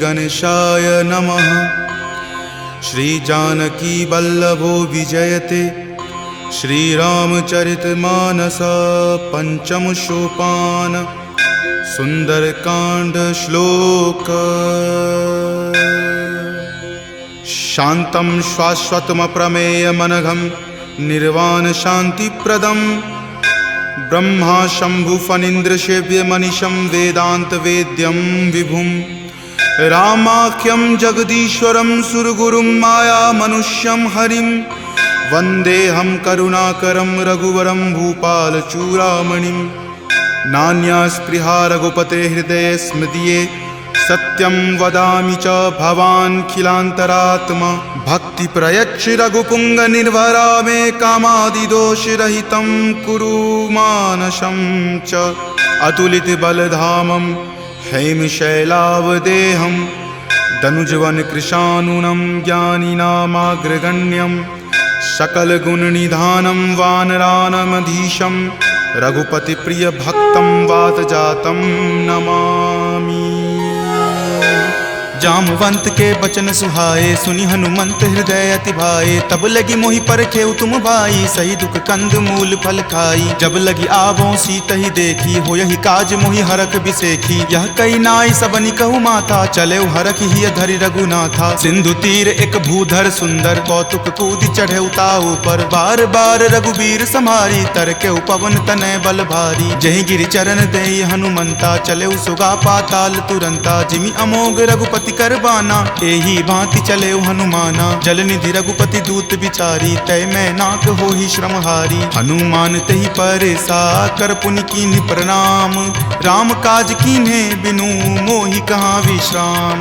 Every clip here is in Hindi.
गणेशाय नमः। श्री जानकी वल्लभो विजयते श्रीरामचरितमानस पंचम सोपान सुंदरकांड श्लोक। शांतं शाश्वतमप्रमेयमनघं निर्वाण शांतिप्रदं ब्रह्मा शंभु फणीन्द्रसेव्यमनिशं वेदांत वेद्यं विभुं रामाख्यं जगदीश्वरं सुरगुरुं माया मनुष्यं हरिं वन्देऽहं करुणाकरं रघुवरं भूपालचूडामणिं। नान्या स्पृहा रघुपते हृदये स्मृतिये सत्यं वदामि च भवान् खिलान्तरात्मा। भक्ति प्रयच्छ रघुपुंग निर्भरा मे कामादिदोषरहितं कुरु मानसं च। अतुलित बलधामं हेमशैलावदेहं दनुजवन कृशानुनं ज्ञानिनामाग्रगण्यं सकलगुणनिधानं वानराणामधीशं रघुपति प्रिय भक्तं वातजातं नमामि। जामवंत के बचन सुहाए सुनि हनुमंत हृदय अति भाए। तब लगी मोहि परखेउ तुम भाई सही दुख कंद मूल फल खाई। जब लगी आवों सीतहि देखी हो यही काज मोहि हरख बिसेखी। यह कई नाई सबनि कहु माथा चले हरख ही धरि रघुनाथा। सिंधु तीर एक भूधर सुंदर कौतुक कूद चढ़े ताऊ पर। बार बार रघुबीर संहारी तरके पवन तनय बल भारी। जहि गिरि चरण देहि हनुमंता चले सुगा पाताल तुरंता। जिमि अमोघ रघुपति करबाना एही भांति चले हनुमाना। जल निधि रघुपति दूत बिचारी तय मैं नाक हो ही श्रमहारी। हनुमान तहि परेसा कर पुनि कीन्ह प्रणाम। राम काज कीन्हे बिनु मोहि कहाँ विश्राम।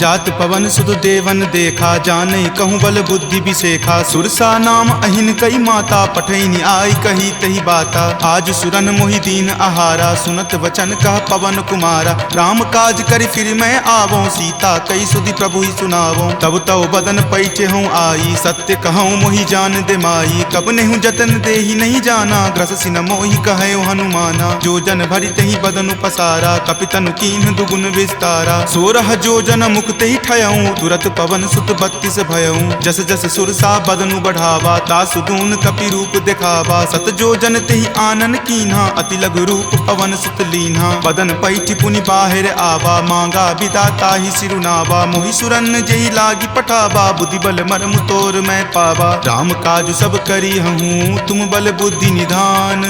जात पवन सुत देवन देखा जाने कहूँ बल बुद्धि बिसेखा। सुरसा नाम अहिन कई माता पठैनि आई कही तही बाता। आज सुरन मोहि दीन आहारा सुनत वचन कह पवन कुमारा। राम काज करि फिर मैं आवों सीता कई सुधि प्रभु ही सुनावो। तब तव बदन पैठे हूँ आई सत्य कहूँ मोहि जान दे माई। कब नेहु जतन दे ही नहीं जाना ग्रस सिन मोहि कहो हनुमाना। जो जन भरि तहि बदन पसारा कपितनु कीन्ह दुगुन विस्तारा। 16 जो जन मुक्त ही ठयऊँ तुरत पवन सुत 32 भयऊँ। जस जस सुरसा बदनु बढ़ावा तासु दून कपि रूप दिखावा। सत जो जन तेहि आनन कीन्हा अति लघु रूप पवन सुत लीन्हा। बदन पैठि पुनि बाहिर आवा मांगा विदाता ही सिरुनावा। मोहि सुरन जेहि लागी पठावा बुद्धि बल मर्म तोर मैं पावा। राम काज सब करी हूँ तुम बल बुद्धि निधान।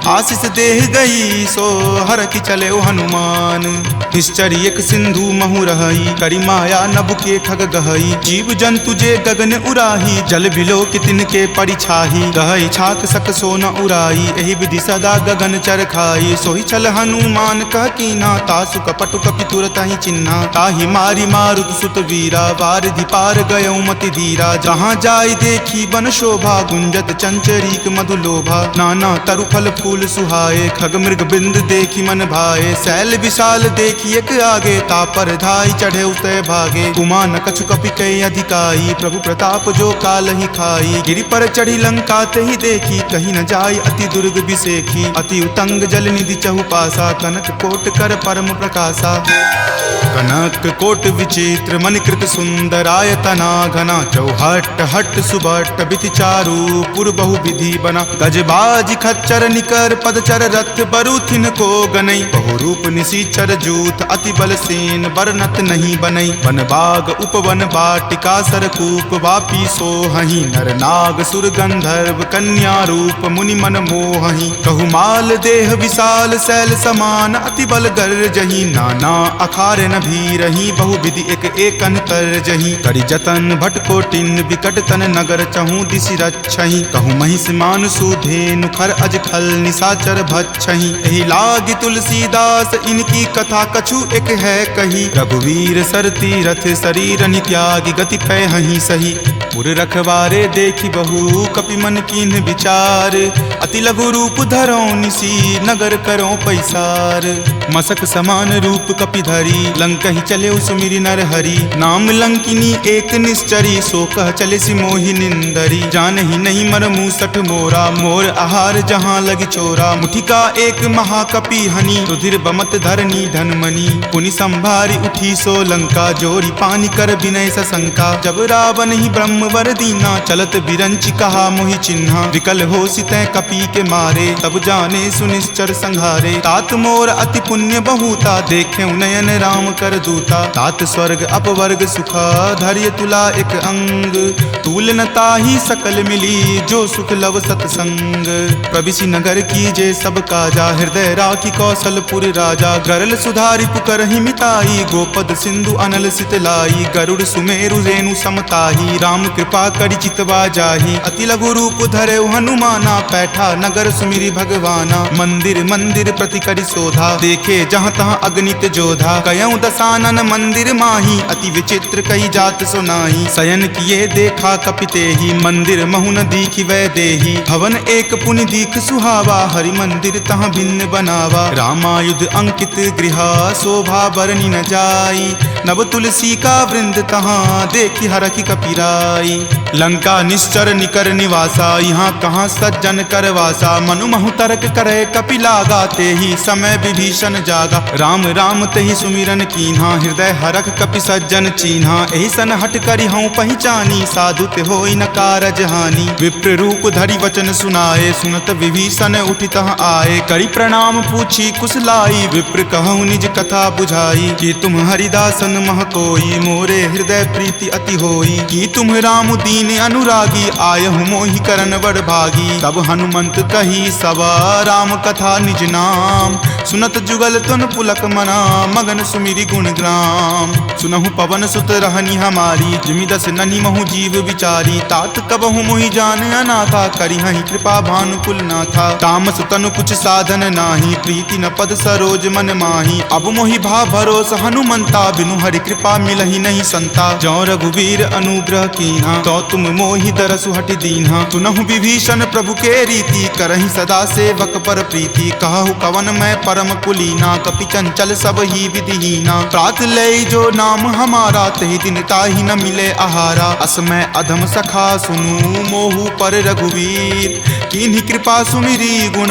आशीष देह गई सो हर की चले हनुमान। निश्चर एक सिंधु महु रही करी माया नभ के खग गहई। जीव जंतु जे गगन उराही जल बिलो कि तिनके परिछाही। गहई छाक सक सो न उराई एहि विधि सदा गगन चर खाई। सोहि छल हनुमान कह कीन्हा तासु कपटु कपि तुरत ही चिन्हा। ताहि मारी मारुत सुत वीरा वारिधि पार गयो मति धीरा। जहाँ जाय देखी बन शोभा गुंजत चंचरीक मधुलोभा। नाना तरु फल फूल सुहाए खग मृग बिंद देखी मन भाए। शैल विशाल देखी एक आगे तापर धाई चढ़े उतय भागे। कुमान कछु कपि कई अधिकाई प्रभु प्रताप जो काल ही खाई। गिरि पर चढ़ी लंका तेहि देखी कहीं न जाय अति दुर्ग बिसेखी। अति उतंग जल निधि चहुपासा कनक कोट कर परम प्रकाशा। कनक कोट विचित्र मणिकृत सुंदरायतना घना। चौहट हट सुबट बिति चारु पुर बहु विधि बना। गजबाज खच्चर निकर पदचर रथ बरुथिन को गनई। बहुरूप निशिचर जूथ अति बल सेन बरनत नहीं बनई। वन बाग उपवन बाटिका सरकूप वापी सोहहि। नर नाग सुर गंधर्व कन्या रूप मुनि मन मोहहि। कहु माल देह विशाल शैल समान अति बल गर्जहि। नाना अखार न भीरहि बहु विधि एक एकन तरजहि। करि जतन भट कोटिन विकट तन नगर चहु दिशि रक्षहि। कहु महिष मान सुधेनु खर अज खल निशाचर भक्षहि। एहि लागी तुलसीदास इनकी कथा कछु एक है कही। रघुवीर सर तीरथ शरीर नित्यागी गति पै हहि सही। पुर रखवारे देखी बहु कपि मन कीन्ह विचार, अति लघु रूप धरो निसी नगर करो पैसार। मसक समान रूप कपि धरी लंकहि चले सुमिरि नर हरि, नाम लंकिनी एक निश्चरी सो कह चले सि मोहि निंदरी। जानहि नहीं मर मूसठ मोरा मोर आहार जहाँ लगी चोरा, मुठिका एक महाकपि हनि रुधिर बमत धरनी धनमणि। पुनि संभारी उठी सो लंका जोरी पानी कर विनय सशंका, जब रावण ही ब्रह्मवर दीना चलत बिरंचि कहा मोहि चिन्हा। विकल हो सितै कपि के मारे तब जाने सुनिश्चर संघारे, तात मोर अति पुण्य बहुता देखे नयन राम कर दूता। तात स्वर्ग अपवर्ग सुखा धैर्य तुला एक अंग, तूल न ताहि सकल मिली जो सुख लव सतसंग। प्रविशि नगर कीजे सब काजा हृदय राखी कौशलपुर राजा, गरल सुधारि पुकरहि मिताई गोपद सिंधु अनल सितलाई। गरुड़ सुमेरु रेणु समताही राम कृपा करि चितवा जाही, अति लघु रूप धरे हनुमाना पैठा नगर सुमिरि भगवाना। मंदिर मंदिर प्रति करि शोधा देखे जहाँ तहाँ अगणित जोधा, कयऊ दसानन मंदिर माही अति विचित्र कई जात सुनाही। शयन किए देखा कपिते ही मंदिर महुन दीखि वै देही, भवन एक पुनि दीख सुहावा हरि मंदिर तहाँ भिन्न बनावा। रामायुध अंकित गृह शोभा बरनी न जाई, नव तुलसी का वृंद तहाँ देखी हरखि कपिराई। लंका निश्चर निकर निवासा यहाँ कहाँ सज्जन करवासा, मनु महु तर्क करे कपि लागा ते ही समय विभीषण जागा। राम राम तेहि सुमिरन कीन्हा हृदय हरख कपि सज्जन चीन्हा, एहि सन हट करि हऊँ पहिचानी साधु ते होई न कारज हानि। विप्र रूप धरि वचन सुनाए सुनत विभीषण उठि तहाँ आए, करि प्रणाम पूछी कुशलाई विप्र कहूँ निज कथा बुझाई। कि तुम हरिदासन मह कोई मोरे हृदय प्रीति अति होई, कि तुम राम दीन अनुरागी आयहु मोहि करन बड़ भागी। तब हनुमंत कही सवा राम कथा निज नाम, सुनत जुगल तुन पुलक मना मगन सुमिरि गुण ग्राम। सुनहु पवन सुत रहनी हमारी जिमि दस ननि महु जीव विचारी, तात कबहु मोहि जान अनाथा करिहहि कृपा भानुकुल नाथा। तामस तनु कुछ साधन नाही प्रीति न पद सरोज मन माही, अब मोहि भा भरोस हनुमंता बिनु हरि कृपा मिलहि नहीं संता। जौ रघुवीर अनुग्रह कीन्हा तो तुम मोहि दरसु हटि दीन्हा, सुनहु विभीषण प्रभु के रीति करहि सदा सेवक पर प्रीति। कहु कवन मैं परम कुलीना कपि चंचल सब ही विधिहीना, प्रात लय जो नाम हमारा तहि दिन ताहि न मिले आहारा। असमय अधम सखा सुनु मोहु पर रघुवीर, कीन्ही कृपा सुमिरी गुण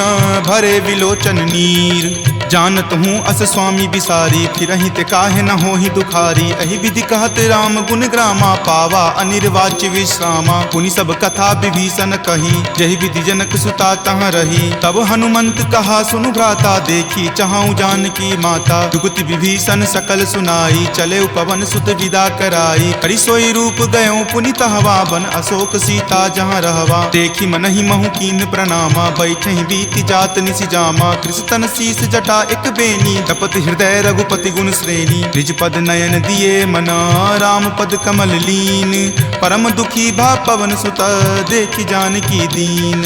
भरे विलोचन नीर। जानत हूँ अस स्वामी बिसारी फिरहि ते काहे न होहि दुखारी, अहि विधि कहत राम गुण ग्रामा पावा अनिर्वाच्य विश्रामा। पुनि सब कथा विभीषण कही जहि विधि जनक सुता तहाँ रही, तब हनुमंत कहा सुनु भ्राता देखी चाहूँ जानकी माता। जुगति विभीषण सकल सुनाई चले पवन सुत विदा कराई, करि सोई रूप गयो पुनि तहवा बन अशोक सीता जहाँ रहवा। देखी मनहि महु कीन प्रणामा बैठहि बीति जात निसि जामा, कृष्ण शीस जटा एक बेनी तपत हृदय रघुपति गुण श्रेणी। निज पद नयन दिए मना राम पद कमल लीन, परम दुखी भा पवन सुत देखी जानकी दीन।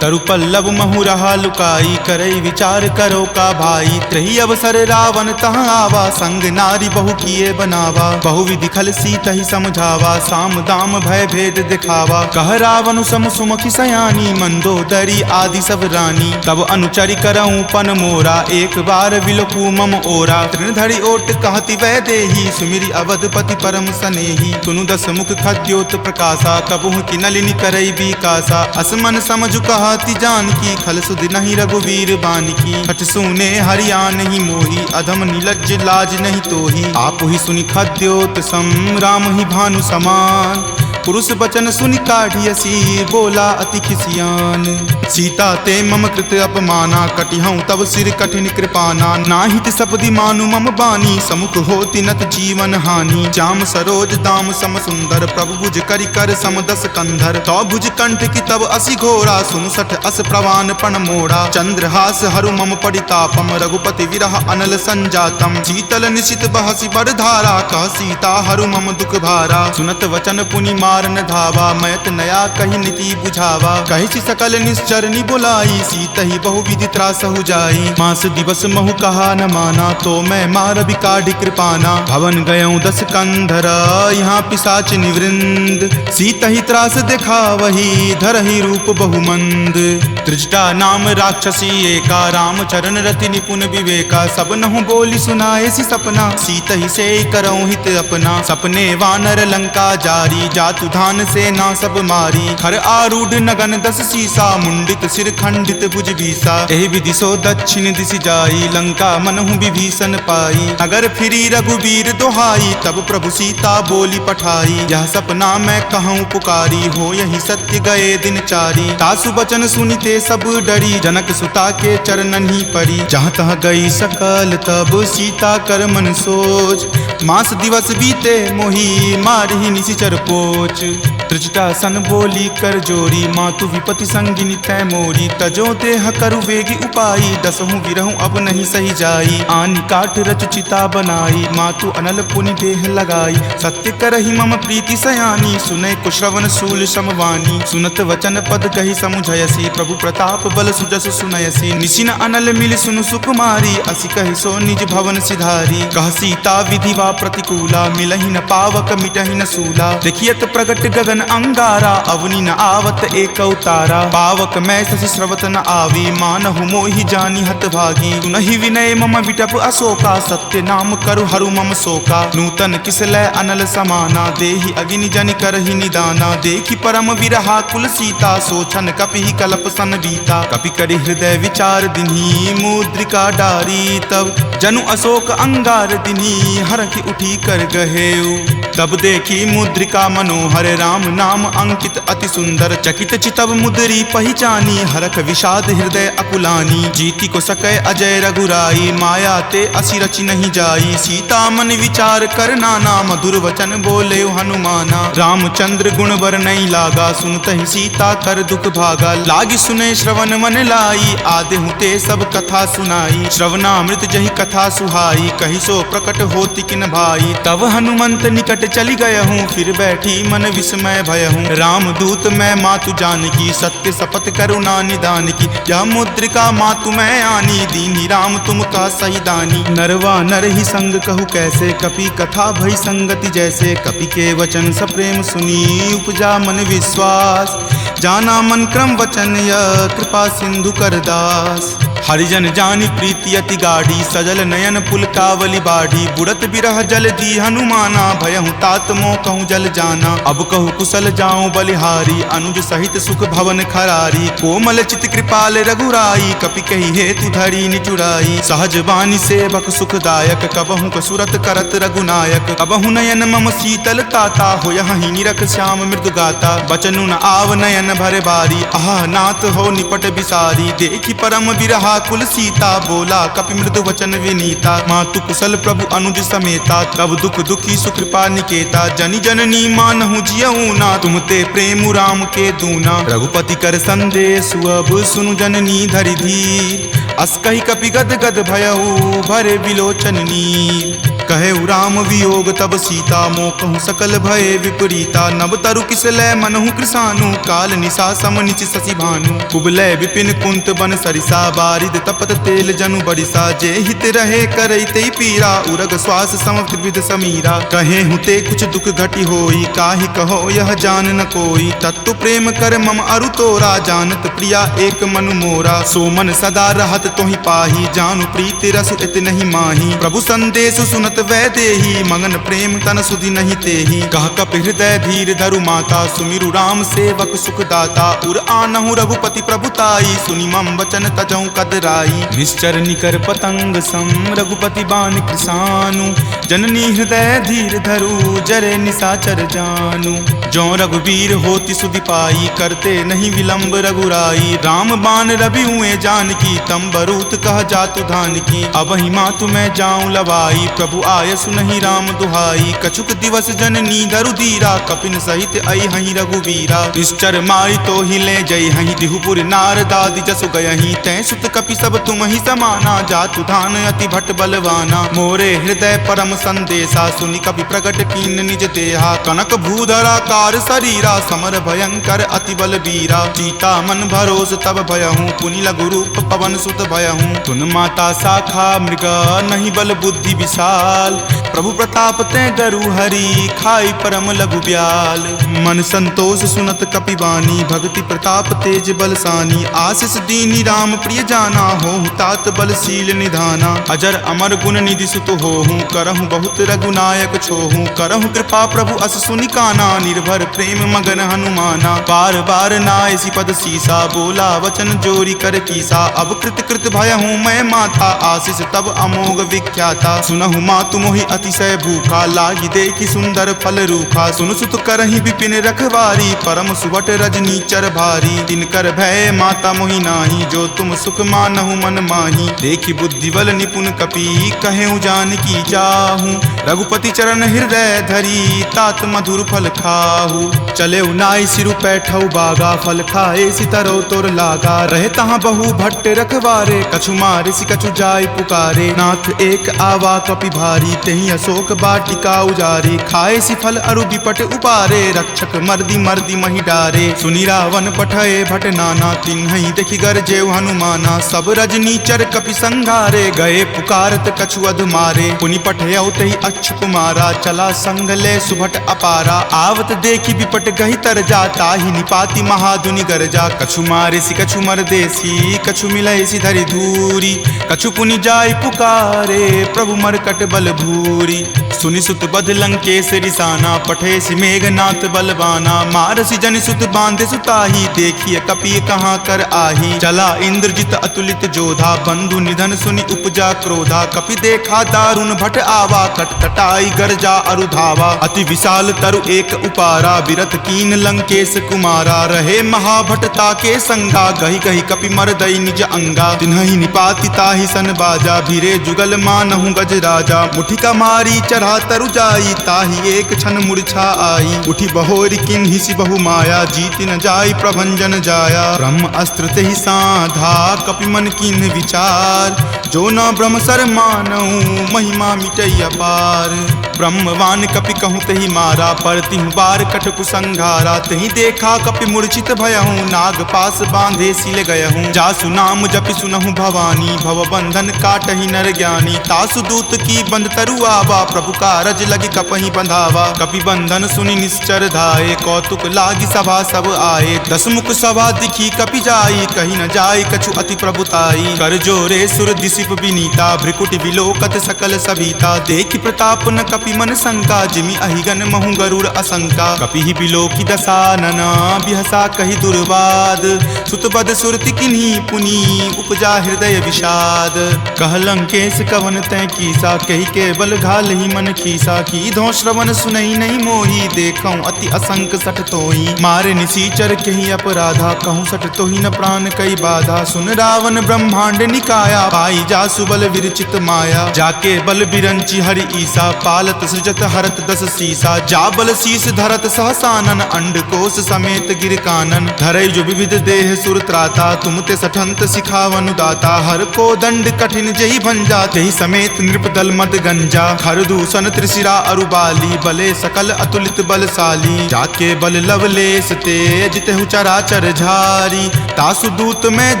तरु पल्लव महु रहा लुकाई करई विचार करो का भाई, त्रही अवसर रावण तहाँ आवा संग नारी बहु किए बनावा। बहु विधि खल सीतहि समझावा साम दाम भय भेद दिखावा, कह रावण सम सुमुखी सयानी मंदोदरी आदि सब रानी। तब अनुचरि करऊँ पन मोरा एक बार विलोकू मम ओरा, तृणधरि ओट कहति वै देही सुमिरि अवधपति परम सनेही। सुनु दस मुख खद्योत प्रकाशा कबहुँ की नलिनी करई बिकासा, असमन समझु कहति जानकी खल सुध नहीं रघुवीर बानिकी। हठ सुने हरिया नहीं मोही अधम नीलज्ज लाज नहीं तोही, आप ही सुनि खद्योत सम राम ही भानु समान। पुरुष बचन सुनि काढ़ियसी बोला अति खिसियान, सीता ते मम कृत अपमाना कटिहऊँ तब सिर कठिन कृपाना। नाहित सपदि मानु मम बानी समुख होति नत जीवन हानि, श्याम सरोज दाम सम सुंदर प्रभु भुज करि कर सम दस कंधर। तो भुज कंठ की तब असि घोरा सुनु सठ अस प्रवान पण मोड़ा, चंद्रहास हरु मम परितापम रघुपति विरह अनल संजातम। शीतल निशित बहसि बड़ धारा कह सीता हरु मम दुख भारा, सुनत वचन पुनि मारन धावा, मैत नया कही नीति बुझावा। कही सी सकल निश्चर नि बुलाई, सीत ही बहुविधि त्रासहु जाई। मास दिवस महु कहा न माना, तो मैं मार बिकाढ़ कृपाना। भवन गयऊँ 10 कंधर, यहाँ पिशाच निवृंद। सीत ही त्रास देखा वही, धरहि रूप बहुमंद। त्रिजटा नाम राक्षसी एका, राम चरण रति निपुण विवेका। सब नहु बोली सुनाए सी सपना, सीत ही से करऊँ हित अपना। सपने वानर लंका जारी, जातु धान से ना सब मारी। खर आरूढ़ नगन 10 सीसा, मुंडित सिर खंडित भुज बीसा। एहि विधि सो दक्षिण दिशि जाई, लंका मनहु विभीषण पाई। नगर फिरी रघुबीर दोहाई, तब प्रभु सीता बोली पठाई। यह सपना मैं कहूँ पुकारी, हो यही सत्य गए दिन चारी। तासु बचन सुनिते सब डरी, जनक सुता के चरणन ही परी। जहाँ तहाँ गई सकल तब सीता कर मन सोच। मास दिवस बीते मोही, मारहि निशिचर पोच। त्रिजटा सन बोली कर जोरी, मातु विपति संगिनी तै मोरी। तजो देह करु वेगी उपाई, 10हूँ विरहूँ अब नहीं सही जाई। आनि काठ रच चिता बनाई, मातु अनल पुनि देह लगाई। सत्य करहि मम प्रीति सयानी, सुनै कुश्रवण शूल समवानी। सुनत वचन पद कहि समुझयसी, प्रभु प्रताप बल सुजस सुनयसी। निशिन अनल मिल सुनु सुकुमारी, असि कहि सो निज भवन सिधारी। कह सीता विधि वा प्रतिकूला, मिलहि न पावक मिटहि न सूला। देखियत प्रगट गगन अंगारा, अवनि न आवत एक तारा। पावक मैं शशि स्रवत न आवी, मानहु मोहि जानी हतभागी। सुनहि विनय मम विटप अशोका, सत्य नाम करु हरु मम शोका। नूतन किसलय अनल समाना, देहि अगिनि जनि करहि निदाना। देखि परम विरहा कुल सीता, सोचन कपिहि कलप सन बीता। कपि करि हृदय विचार दिन्ही, मुद्रिका डारी। तब जनु अशोक अंगार दिन्ही, हरखि उठी कर गहेउ। तब देखी मुद्रिका मनोहर, राम नाम अंकित अति सुंदर। चकित चितव मुद्री पहिचानी, हरख विषाद हृदय अकुलानी। जीति को सकै अजय रघुराई, माया ते असि रचि नहीं जाई। सीता मन विचार कर नाना, मधुर वचन बोले हनुमाना। रामचंद्र गुण वर नहीं लागा, सुनत ही सीता कर दुख भागा। लागी सुने श्रवण मन लाई, आदेहु ते सब कथा सुनाई। श्रवणामृत जहि कथा सुहाई, कहि सो प्रकट होति किन भाई। तब हनुमंत निकट चली गए हूँ, फिर बैठी मन विस्मय भय हूँ। राम दूत मैं मातु जानकी, सत्य शपथ करुणा निदान की। यह मुद्रिका मातु मैं आनी, दीनी राम तुम का सही दानी। नरवा नर ही संग कहु कैसे, कपि कथा भई संगति जैसे। कपि के वचन सप्रेम सुनी, उपजा मन विश्वास। जाना मन क्रम वचन यह, कृपा सिंधु कर दास। हरिजन जानी प्रीति अति गाढ़ी, सजल नयन पुलकावली बाढ़ी। बुड़त बिरह जल दी हनुमाना, भयहु तात मोह कहूँ जल जाना। अब कहूँ कुशल जाऊँ बलिहारी, अनुज सहित सुख भवन खरारी। कोमल चित कृपाल रघुराई, कपि कही हेतु धरी निचुराई। सहज बानी सेवक सुखदायक, कबहु कसुरत करत रघुनायक। कबहु नयन मम शीतल ताता, हो यही निरख श्याम मृदु गाता। बचनु न आव नयन भरे बारी, आह नाथ हो निपट बिसारी। देखी परम बिरहा कुल सीता, बोला कपि मृदु वचन विनीता। मातु कुशल प्रभु अनुज समेता, तब दुख दुखी सुकृपा निकेता। जनि जननी मानहु जियऊ ना, तुम ते प्रेम राम के दूना। रघुपति कर संदेश अब सुनु जननी धरि धीर। अस कहि कपि गद गद भयऊ, भरे विलोचन नीर। कहे राम वियोग तब सीता, मोह कहूँ सकल भय विपरीता। नव तरु किसलय मनहु कृसानु, काल निशा सम निच शशि भानु। कुबलय विपिन कुंत बन सरिसा, बारिद तपत तेल जनु बरिसा। जे हित रहे करैते पीरा, उरग श्वास सम त्रिविध समीरा। कहे हुते कुछ दुख घटी होई, काहि कहो यह जान न कोई। तत्तु प्रेम कर मम अरु तोरा, जानत प्रिया एक मनु मोरा। सो मन सदा रहत तोहि पाही, जानु प्रीति रस इत नहीं माही। प्रभु संदेश सुनत वै देही, मगन प्रेम तन सुधि नहीं तेही। कह कपि हृदय धीर धरु माता, सुमिरु राम सेवक सुख दाता। उर आनहु रघुपति प्रभुताई, सुनि मम वचन तजहु कदराई। निश्चर निकर पतंग सम, रघुपति बाण कृसानु। जननी हृदय धीर धरु, जरे निशाचर जानु। जो रघुवीर होति सुधि पाई, करते नहीं विलंब रघुराई। राम बाण रवि हुए जानकी, तम बरूत कह जातु धान की। अब ही मातु मैं जाऊं लवाई, प्रभु आय सुनहि राम दुहाई। कछुक दिवस जननी धरु धीरा, कपिन सहित आई हहीं रघुवीरा। निश्चर मारी तो ही ले जई हहीं, दिहुपुर नार दादि जसु गयहीं। तै सुत कपि सब तुम ही समाना, जातु धान अति भट बलवाना। मोरे हृदय परम संदेशा सुनि कपि प्रकट कीन निज देहा कनक भूधराकार शरीरा समर भयंकर अति बल बीरा सीता मन भरोस तब भयहूँ पुनि लघु रूप पवन सुत भयहूँ तुन माता शाखा मृग नहीं बल बुद्धि विशाल प्रभु प्रताप ते गरु हरि खाई परम लघु ब्याल मन संतोष सुनत कपिवानी भक्ति प्रताप तेज बलसानी आशीष दीनी राम प्रिय जाना होहु तात बलशील निधाना अजर अमर गुण निधि सुत होहु करहु बहुत रघुनायक छोहु करहु कृपा प्रभु अस सुनि काना निर्भर प्रेम मगन हनुमाना बार बार नायसी पद सीसा बोला वचन जोरी कर कीसा अब कृत कृत भयहूँ मैं माथा आशीष तब अमोघ विख्याता सुनहु मातु मोहि अतिशय भूखा लागी देखी सुंदर फल रूखा सुन सुत करहि विपिन रखवारी परम सुवट रजनी चर भारी तिनकर भय माता मोहि नाही जो तुम सुख मानहु मन माही देखी बुद्धि बल निपुण कपि कहेउ जानकी चाहूं रघुपति चरण हृदय धरी तात मधुर फल खाहू चले नाई सिरु पैठऊ बागा फल खाए सितरो तोर लागा रहे तहाँ बहु भट्ट रखवारे कछु मारे सि कछु जाय पुकारे नाथ एक आवा कपि भारी तेहि अशोक बाटिका उजारे खाए सि फल अरु विपट उपारे रक्षक मर्दी मर्दी मही डारे सुनि रावण पठए भट नाना तिन्हि देखि गरजेउ हनुमाना सब रजनी चर कपि संघारे गए पुकारत कछु अध मारे पुनि पठयउ तहि अक्ष कुमारा चला संग ले सुभट अपारा आवत देखि विपट गहि तर जाता ही निपाति महाधुनि गरजा कछु मारे सि कछु मर देसी कछु मिलय सि धरि धूरी कछु पुनि जाय पुकारे प्रभु मरकट बल भूरी सुनि सुत बध लंकेश रिसाना पठे सि मेघनाथ बलवाना मारसि जनि सुत बांधे सुताही देखिए कपि कहाँ कर आही चला इंद्रजित अतुलित जोधा बंधु निधन सुनि उपजा क्रोधा कपि देखा दारुण भट आवा कटकटाई गरजा अरु धावा अति विशाल तरु एक उपारा बिरथ कीन लंकेश कुमारा रहे महाभटता के संगा गही गही कपि मर दई निज अंगा तिन्हि निपाति ताहि सन बाजा भिरे जुगल मानहु गज राजा मुठिका मारी चढ़ा तरु जाई ताहि एक क्षण मूर्छा आई उठी बहोरी किन्हि सि बहु माया जीत न जाई प्रभंजन जाया ब्रह्म अस्त्र तेहि साधा कपि मन किन्हि विचार जो न ब्रह्म सर मानऊ महिमा मिटई अपार ब्रह्मवान कपि कहूँ तहि मारा परतिहु बार कटकु संघारा तहि देखा कपि मूर्छित भयहूँ नाग पास बांधे सिल गयहूँ जासु नाम जपि सुनहु भवानी भव बंधन काटहि नर ज्ञानी तासु दूत की बंध तरु आवा प्रभु कारज लगी कपहि बंधावा कपि बंधन सुनि निश्चर धाये कौतुक लागी सभा सब आए दसमुख सभा दिखी कपि जाई कही न जाय कछु अति प्रभुताई कर जोरे सुर दिसिप विनीता भ्रिकुटि विलोकत सकल सभीता देखि प्रताप न कपि मन शंका जिमि अहिगन महु गरुड़ असंका कपि ही बिलोकी दसानना बिहसा कहि दुर्वाद सुतबद सुरति किन्ही पुनी उपजा हृदय विषाद कह लंकेश कवन तै कीसा कहि के बल घाल ही मन खीसा की धो श्रवण सुनई नहीं मोही देखऊं अति असंक सठ तोही मारे निसीचर कहि अपराधा कहूँ सठ तोही न प्राण कई बाधा सुन रावण ब्रह्मांड निकाया पाई जा सुबल विरचित माया जाके बल बिरंची हरि ईसा पालत सृजत हरत दस सीसा जा बल शीस धरत सहसानन अंड कोश समेत गिर कानन धरई जो विविध देह सुर त्राता तुम ते सठंत सिखावनु दाता हर को दंड कठिन जही भंजा तेहि समेत नृपदल मद गंजा खर दूषण त्रिशिरा अरुबाली बले सकल अतुलित बलशाली जाके बल लवलेश तेज तेहु चराचर झारी तासु दूत में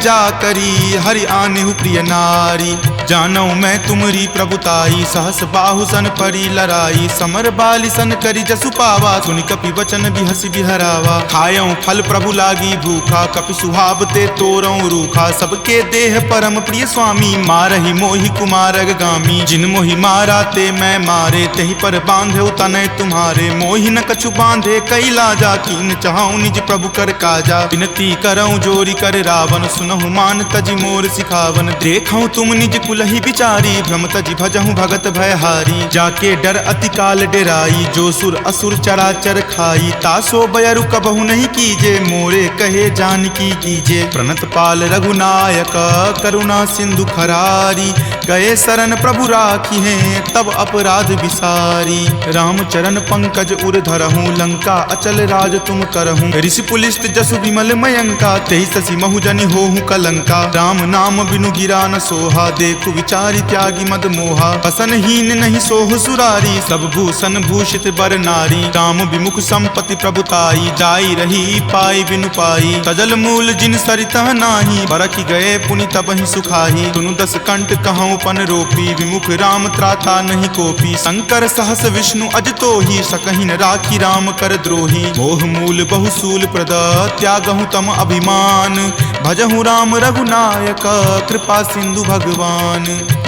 जा करी हरि आनेहु प्रिय नारी जानऊ मैं तुमरी प्रभुताई सहस बाहु सन परी लराई समर बाली सन करी जसु पावा सुनि कपि वचन बिहसि बिहरावा खायऊ फल प्रभु लागी भूखा कपि सुहाव ते तोरऊ रूखा सबके देह परम प्रिय स्वामी मारहि मोहि कुमारग गामी जिन मोहि मारा ते मैं मारे तेहि पर बांधे तनय तुम्हारे मोहि न कछु बांधे कई लाजा कीन चाहूं निज प्रभु कर काजा विनती करऊं जोरी कर रावण सुनहु मान तजि मोर सिखावन देखऊं तुम निज कुलहि बिचारी भ्रम तजि भजहु भगत भयहारी जाके डर कर अति काल डेराई, जो सुर असुर चराचर खाई, तासो बयरु कबहु नहीं कीजे, मोरे कहे जानकी कीजे। प्रणत पाल रघुनायक करुणा सिंधु खरारी, गए शरण प्रभु राखी हैं तब अपराध विसारी। राम चरण पंकज उर धरहूँ, लंका अचल राज तुम करहूँ। ऋषि पुलिस्त जसु विमल मयंका, तेहि ससी महु जनि होहु कलंका। राम नाम बिनु गिरा न सोहा, देखु विचारि त्यागी मद मोहा। बसनहीन नहीं सोह सुरारी, सब भूषण भूषित बर नारी। राम विमुख संपत्ति प्रभुताई, जाई रही पाई बिनु पाई। तजल मूल जिन सरिता नाही, बरखि गए पुनि तबहि सुखाही। सुनु दस कंठ कहूँ पन रोपी, विमुख राम त्राता नहीं कोपी। शंकर सहस विष्णु अज तोहि, सकहि न राखी राम कर द्रोही। मोह मूल बहुसूल प्रद, त्यागहु तम अभिमान। भजहु राम रघुनायक, कृपा सिंधु भगवान।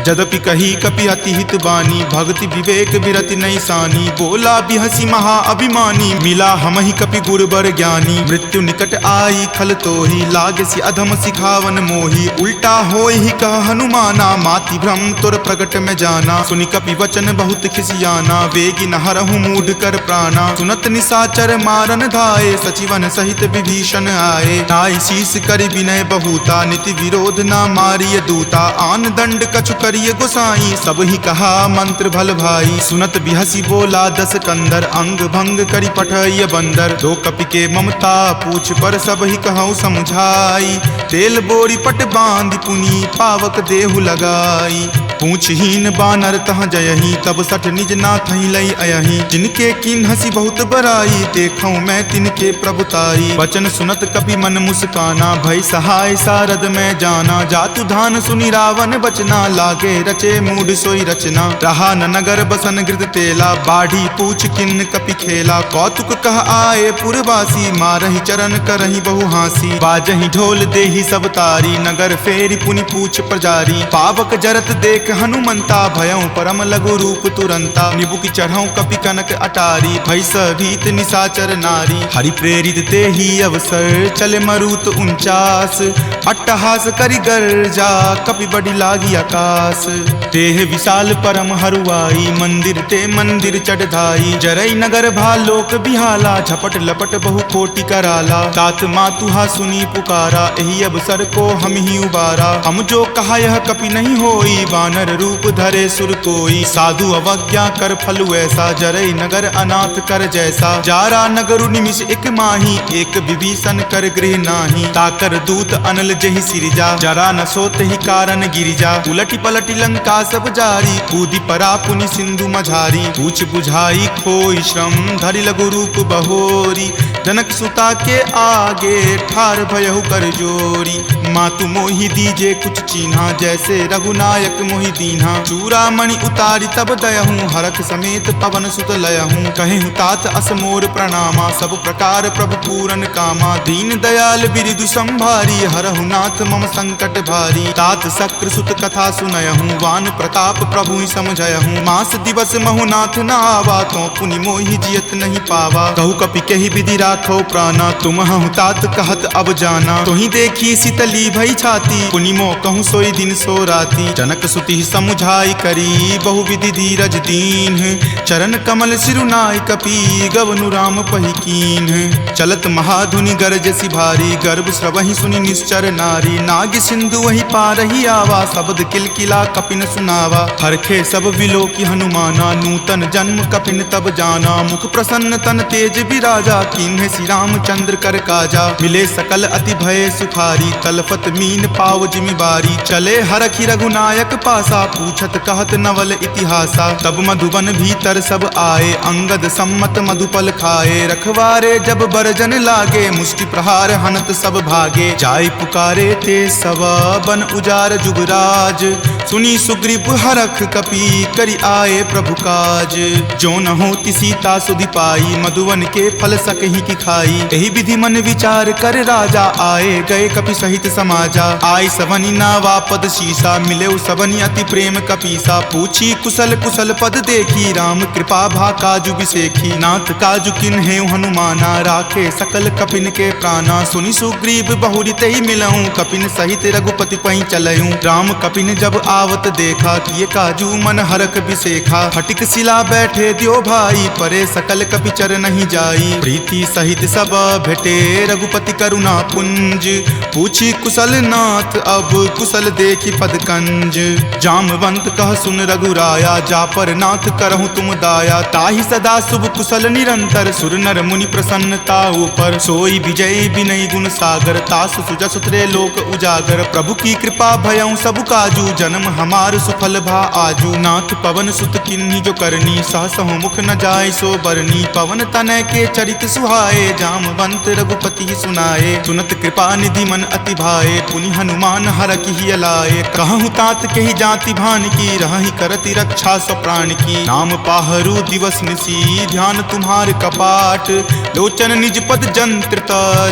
जदपि कही कपि अति हित बानी, भक्ति विवेक विरति नहीं सानी। बोला बिहसी महा अभिमानी, मिला हमहि कपि गुरबर ज्ञानी। मृत्यु निकट आई खल तोहि, लागसी अधम सिखावन मोहि। उल्टा होहि कह हनुमाना, माति भ्रम तुर प्रगट में जाना। सुनि कपि वचन बहुत खिसियाना, वेगी न हरहु मूढ़ कर प्राणा। सुनत निशाचर मारन धाये, सचिवन सहित विभीषण आए। नाई शीस करि विनय बहुता, नीति विरोध न मारिय दूता। आन दंड कछु करिय गोसाई, सब ही कहा मंत्र भल भाई। सुनत बिहसी बोला दस कंदर, अंग भंग करि पठय बंदर। दो कपि के ममता पूछ पर, सब ही कहूँ समझाई। तेल बोरी पट बांध पुनी, पावक देहु लगाई। पूछहीन बानर तह जयही, तब सठ निज नाथ लई अयही। जिनके किन हसी बहुत बराई, देखूं मैं तिनके प्रभुताई। वचन सुनत कपि मन मुस्काना, भय सहाय सारद में जाना। जातु धान सुनि रावण बचना, लागे रचे मूढ़ सोई रचना। रहा न नगर बसन गृद तेला, बाढ़ी पूछ किन्न कपि खेला। कौतुक कह आए पुरवासी, मारहि चरण करहि बहु हासी। बाजहि ढोल देहि सब तारी, नगर फेरि पुनि पूछ प्रजारी। पावक जरत देख हनुमंता, भयं परम लघु रूप तुरंता। निबुक चढ़ऊ कपि कनक अटारी, भय भीत निशाचर नारी। हरि प्रेरित तेहि अवसर, चले मरुत 49। अट्टहास करि गर्जा, कपि बड़ी लागी आकाश। देह विशाल परम हरुआई, मंदिर ते मंदिर चढ़ाई। जरई नगर भालोक बिहाला, झपट लपट बहु कोटि कराला। तात मातुहा सुनी पुकारा, एहि अवसर को हम ही उबारा। हम जो कहा यह कपि नहीं होई, वानर रूप धरे सुर कोई। साधु अवज्ञा कर फलु ऐसा, जरई नगर अनाथ कर जैसा। जारा नगरु निमिष एक माही, एक विभीषण कर गृह नाही। ताकर दूत अनल जहि सिरजा, जरा न सोत ही कारण गिरिजा। उलटी पलटी लंका सब जारी, कूदी परा पुनि सिंधु मझारी। पूछ बुझाई खोई श्रम, धरि लघु रूप बहोरी। जनक सुता के आगे, ठार भयहु कर जोरी। मातु मोहि दीजे कुछ चीन्हा, जैसे रघुनायक मोहि दीन्हा। चूड़ामणि उतारी तब दयहूँ, हरख समेत पवन सुत लयहूँ। कहेहु तात असमोर प्रणामा, सब प्रकार प्रभु पूरन कामा। दीन दयाल बिरिदु संभारी, हरहु नाथ मम संकट भारी। तात शक्र सुत कथा सुनयहूँ, वान प्रताप प्रभु समझयहूँ। मास दिवस महु नाथ न आवा, तो पुनि मोहि जियत नहीं पावा। कहु कपि केहि विधि राखो प्राणा, तुम हूँ तात कहत अब जाना। तुहि देखी शीतली भई छाती, पुनि मो कहूँ सोई दिन सो राती। जनक सुति समुझाई करी, बहु विधि धीरज दीन। चरण कमल सिरुनाई कपि, गवनु राम पहि कीन। चलत महाधुनि गरजसि भारी, गर्भ स्रवहि सुनि निश्चर नारी। नाग सिंधु वही पारहि आवा, शब्द किलकिला कपिन सुनावा। हरखे सब विलोकी हनुमाना, नूतन जन्म कपिन तब जाना। मुख प्रसन्न तन तेज विराजा, कीन्हे श्री रामचंद्र कर काजा। मिले सकल अति भय सुखारी, तलफत मीन पाव जिमिबारी। चले हरखि रघुनायक पासा, पूछत कहत नवल इतिहासा। तब मधुबन भीतर सब आए, अंगद सम्मत मधुपल खाए। रखवारे जब बरजन लागे, मुष्टि प्रहार हनत सब भागे। जाय पुकारे ते सब, बन उजार जुगराज। सुनी सुग्रीव हरख कपि, करि आए प्रभु काज। जो न होति सीता सुधि पाई, मधुवन के फल सकहि की खाई। एहि विधि मन विचार कर राजा, आए गए कपि सहित समाजा। आई सबनि नावा पद शीसा, मिले सबनि अति अति प्रेम कपीसा, पूछी कुशल कुशल पद देखी, राम कृपा भा काजु बिसेखी। नाथ काजु किन्हे हनुमाना, राखे सकल कपिन के प्राणा। सुनि सुग्रीव बहुरी तेहि मिलऊं, कपिन सहित रघुपति पहीं चलऊं। राम कपिन जब आवत देखा, किए काजू मन हरख बिसेखा। फटिक सिला बैठे द्यो भाई, परे सकल कपि चर नहीं जाई। प्रीति सहित सब भेटे, रघुपति करुणा पुंज। पूछी कुशल नाथ, अब कुशल देखी पद कंज। जामवंत कह सुन रघुराया, जा पर नाथ करहु तुम दाया। ताहि सदा शुभ कुशल निरंतर, सुर नर मुनि प्रसन्नता ऊपर। सोई विजय विनय गुण सागर, तासु सुजस त्रैलोक उजागर। प्रभु की कृपा भयउ सब काजू, जन्म हमार सुफल भा आजू। नाथ पवन सुत किन्ही जो करनी, सहसहु मुख न जाय सो बरनी। पवन तनय के चरित सुहाए, जामवंत रघुपति सुनाए। सुनत कृपा निधि मन अति भाए, पुनि हनुमान हरखि हिय लाए। कहूँ तात कही जाति भान की, रहहि करति रक्षा स्व प्राण की। नाम पाहरू दिवस निसी, ध्यान तुम्हार कपाट। लोचन निज पद जंत्रित,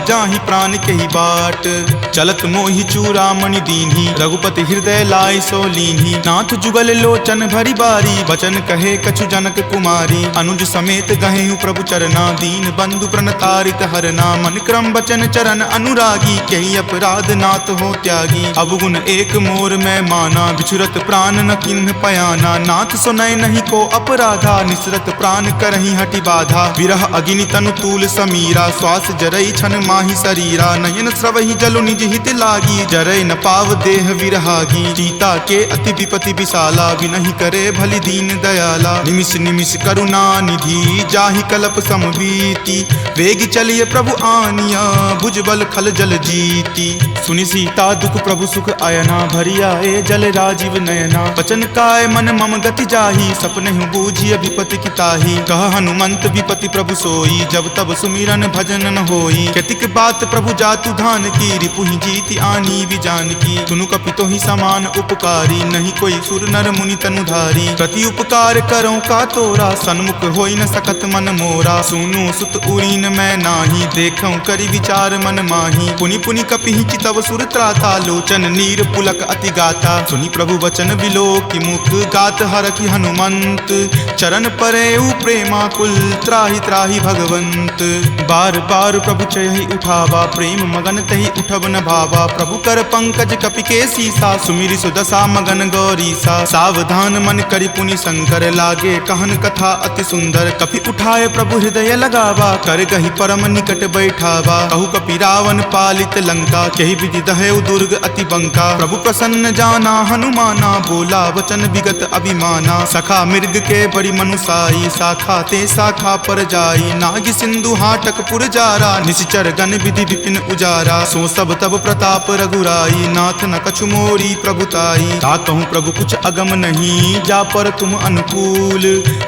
जाहि प्राण केहि बाट। चलत मोहि चूड़ामणि दीन्ही, रघुपति हृदय लाय सो लीन्ही। नाथ जुगल लोचन भरी बारी, बचन कहे कछु जनक कुमारी। अनुज समेत गहेहु प्रभु चरना, दीन बंधु प्रणतारित हरना। मन क्रम बचन चरण अनुरागी, कही अपराध नाथ हो त्यागी। अवगुण एक मोर मैं माना, बिछुरत प्राण न किन्ह पयाना। नाथ सुनय नहीं को अपराधा, निसरत प्राण करही हटि बाधा। विरह अगिनि तनु तूल समीरा, श्वास जरई छन माहि शरीरा। नयन स्रवहि जलु निज हित लागी, जरय न पाव देह विरहागी। सीता के अति विपति विशाला, विनहि करे भलि दीन दयाला। निमिष निमिष करुणा निधि, जाहि कलप समबीति। वेग चलिए प्रभु आनिया, भुजबल खल जल जीती। सुनि सीता दुख प्रभु सुख अयना, भरी आए जल राजीव नयना। बचन काय मन मम गति जाही, सपनेहु बूझिय विपति की ताही। कह हनुमंत विपति प्रभु सोई, जब तब सुमिरन भजन न होई। केतिक बात प्रभु जातु धान की, रिपुहि जीति आनी भी जान की। सुनु कपितो ही समान उपकारी, नहीं कोई सुर नर मुनि तनुधारी। प्रति उपकार करो का तोरा, सन्मुख होई न सकत मन मोरा। सुनु सुत उरीन मैं नाही, देखऊं करि विचार मन माही। पुनि पुनि कपिहि चितव सुर त्राता, लोचन नीर पुलक अति गाता। सुनि प्रभु वचन विलोकि मुख, गात हरखि हनुमंत। चरण परेउ प्रेमाकुल, त्राहि त्राहि भगवंत। बार बार प्रभु चयहि उठावा, प्रेम मगन तहि उठब न भावा। प्रभु कर पंकज कपि के सीसा, सुमिरि सुदशा मगन गौरीसा। सावधान मन करि पुनि शंकर, लागे कहन कथा अति सुंदर। कपि उठाए प्रभु हृदय लगावा, कर गहि परम निकट बैठावा। कहु कपि रावण पालित लंका, केहि विधि दहेउ दुर्ग अति बंका। प्रभु प्रसन्न जाना हनुमाना, बोला वचन विगत अभिमाना। सखा मृग के बड़ी मनुसाई, शाखा ते शाखा पर जाई। नाग सिंधु हाटक पुर जारा, निशिचर गण विधि विपिन उजारा। सो सब तब प्रताप रघुराई, नाथ न कछु मोरी प्रभुताई। ताकहु प्रभु कुछ अगम नहीं, जा पर तुम अनुकूल।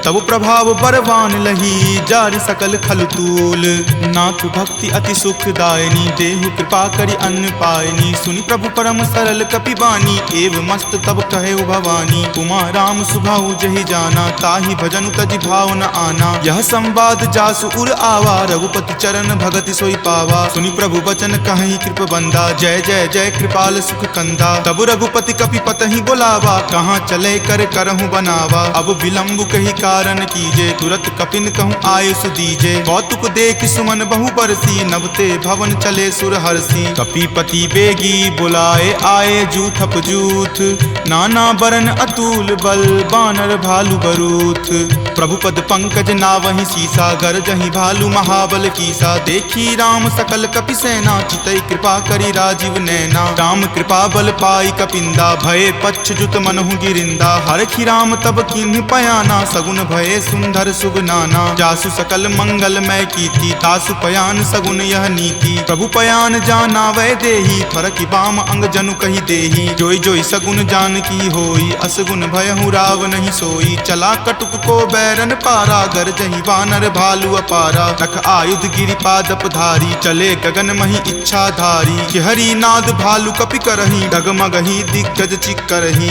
तब प्रभाव बरवान लही, जारि सकल खल तूल। नाथ भक्ति अति सुखदायनी, देहु कृपा करि अन्न पायनी। सुनि प्रभु परम सरल कपिबानी, एव मस्त तब कहे भवानी। उमा राम सुभाऊ जहि जाना, ताहि भजनु तजि भाव न आना। यह संवाद जासु उर आवा, रघुपति चरण भगति सोई पावा। सुनि प्रभु वचन कहि कृप बंदा, जय जय जय कृपाल सुख कंदा। तब रघुपति कपि पतहि बोलावा, कहाँ चले कर करहु बनावा। अब विलंब कही कारण कीजे, तुरत कपिन कहूँ आयुष दीजे। कौतुक देख सुमन बहु बरसी, नवते भवन चले सुर हरसी। कपिपति बेगी बुलाए, आए जूथप जूथ। नाना बरन अतुल बल, बानर भालु बरूथ। प्रभु पद पंकज नावहि सीसा, गरजहि भालु महाबल कीसा। देखी राम सकल कपि सेना, चितई कृपा करि राजीव नैना। राम कृपा बल पाई कपिंदा, भये पच्छ जुत मनहु गिरिंदा। हरखि राम तब किन्ह पयाना, सगुन भये सुंदर सुगनाना। जासु सकल मंगल मय कीर्ति, तासु पयान सगुन यह नीति। प्रभु पयान जाना वै देही, फरकि बाम अंग जनु कहि देही। जोई जोई सगुन जान की होई, असगुन भयहु राव नहीं सोई। चला कटुक को बैरन पारा, गरजहि वानर भालु अपारा। तख आयुध गिरि पादप धारी, चले गगन मही इच्छा धारी। कि हरि नाद भालु कपि करही, डगमगहि दिग्गज चिक्करही।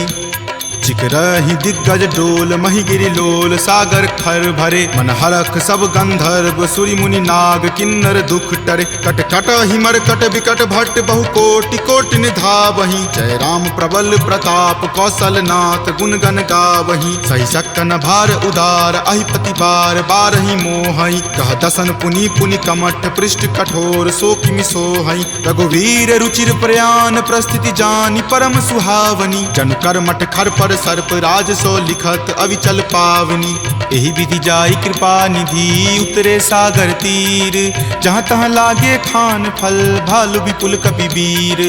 चिकरहि दिग्गज डोल मही गिरि लोल सागर खर भरे मन हरख सब गंधर्व सूरि मुनि नाग किन्नर दुख टरे कट कट हिमर कट विकट भट्ट बहु कोटि कोटि निधावहि जय राम प्रबल प्रताप कौशल नाथ गुण गण गावहि सही सक्कन भार उदार अहिपति बार बारहि मोहहि कह दसन पुनि पुनि कमठ पृष्ठ कठोर सो किमि सोहहि रघुवीर रुचिर प्रयान प्रस्थिति जानि परम सुहावनी जन कर मठ खर पर सर्प राज सो लिखत अविचल पावनी एहि विधि जाई कृपा निधि उतरे सागर तीर जहाँ तहाँ लागे खान फल भालु विपुल कपि वीर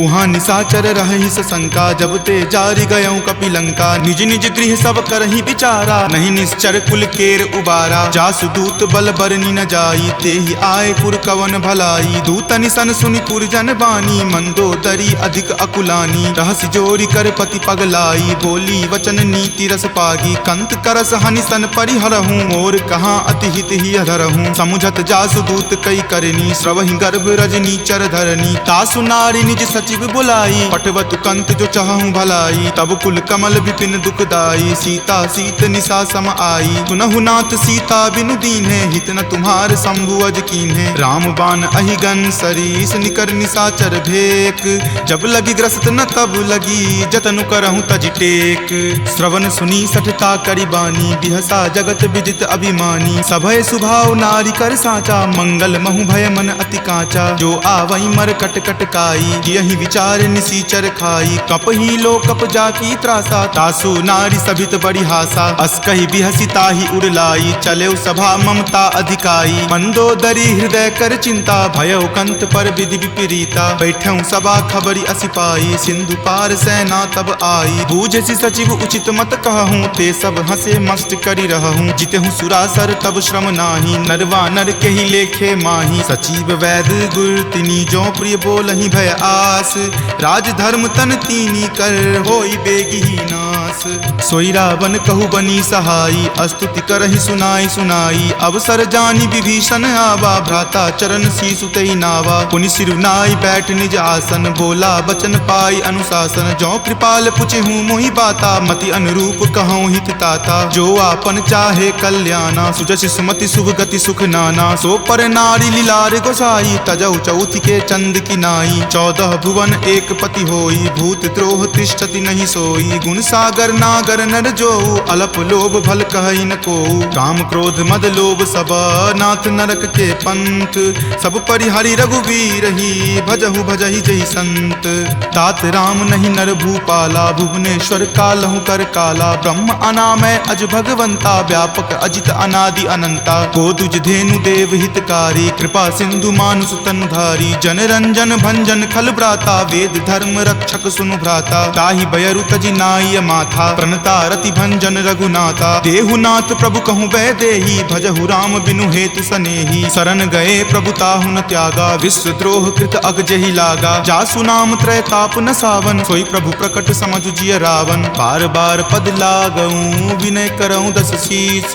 उहाँ निशाचर रहहि सशंका जब ते जारि गयऊँ कपि लंका निज निज गृह सब करहि विचारा नहीं निश्चर कुल केर उबारा जासु दूत बल बरनी न जाई तेहि आए पुर कवन भलाई दूतनि सन सुनि पुरजन बानी मंदोदरी अधिक अकुलानी रहसि जोरी कर पति पगलाई बोली वचन नीति रस पागी कंत करस हनि सन परिहरहूँ और कहाँ अति हित ही अधरहूँ समुझत जासु दूत कई करनी श्रवहि गर्भ रजनी चर धरनी तासु नारी निज सचिव बुलाई पटवतु कंत जो चाहूँ भलाई तब कुल कमल विपिन दुखदाई सीता सीत निशा सम आई सुनहु नाथ सीता बिनु दीन्हे हित न तुम्हार शंभु अज कीन्हे राम बाण अहिगन सरीस निकर निशाचर भेक जब लगी ग्रस्त न तब लगी जतनु करहूँ तज टेक श्रवण सुनी सठता करी बानी बिहसा जगत विदित अभिमानी सभय सुभाव नारी कर साचा मंगल महु भय मन अति काचा जो आवई मर कट कट काई यही विचार निसीचर खाई कप ही लो कप जाकी त्रासा तासु नारी सभित बड़ी हासा अस्कहि बिहसी ताहि उड़लाई चले सभा ममता अधिकाई मंदोदरी हृदय कर चिंता भयउ कंत पर विधि विपरीता बैठऊँ सभा खबरी असिपाई सिंधु पार सेना तब आई बूझसी सचिव उचित मत कहूँ ते सब हंसे मस्त करी रहूँ जितेहूँ सुरासर तब श्रम नाही नरवा नर के ही लेखे माही सचिव वैद गुर तिनी जो प्रिय बोलहि भय आस राज धर्म तन तीनी कर होई बेगी ही नास सोई रावण कहु बनी सहाई अस्तुति करहि सुनाई सुनाई अवसर जानी विभीषण आवा भ्राता चरण शीसु तई नावा पुनि सिरुनाई बैठ निज आसन बोला बचन पाई अनुशासन जो कृपाल पुछहूँ मोहि बाता मति अनुरूप कहूँ हित ताता जो आपन चाहे कल्याणा सुजस सुमति शुभ गति सुख नाना सो पर नारी लीलार गोसाई तजौ चौथि के चंद की नाई 14 भुवन एक पति होई भूत द्रोह तिष्ठति नहीं सोई गुण सागर नागर नर जो अलप लोभ भल कहई न को काम क्रोध मद लोभ सब नाथ नरक के पंथ सब परिहरि रघुवीर ही भजहु भजहि जहि संत तात राम नहीं नर भूपाला भुवनेश्वर कालहु कर काला ब्रह्म अनामय अज भगवंता व्यापक अजित अनादि अनंता गोदुज धेनु देव हितकारी कृपा सिंधु मानुष तनुधारी जन रंजन भंजन खल भ्राता वेद धर्म रक्षक सुनु भ्राता ताहि बयरु तजि नाय माथा प्रणता रति भंजन रघुनाथा देहुनाथ प्रभु कहूँ वै देही भजहु राम बिनु हेतु सनेही शरण गए प्रभु ताहु न त्यागा विश्व द्रोह कृत अग जहि लागा जासु नाम त्रय ताप न सावन सोई प्रभु प्रकट समझु जिय रावण बार बार पद लागऊं विनय करऊं दस शीस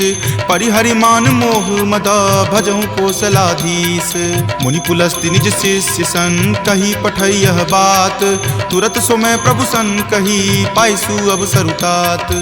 परिहरि मान मोह मद भजऊं कौशलाधीश मुनि पुलस्ति निज शिष्य सन कही पठई यह बात तुरत सो मैं प्रभु सन कही पाइसु अवसर उतात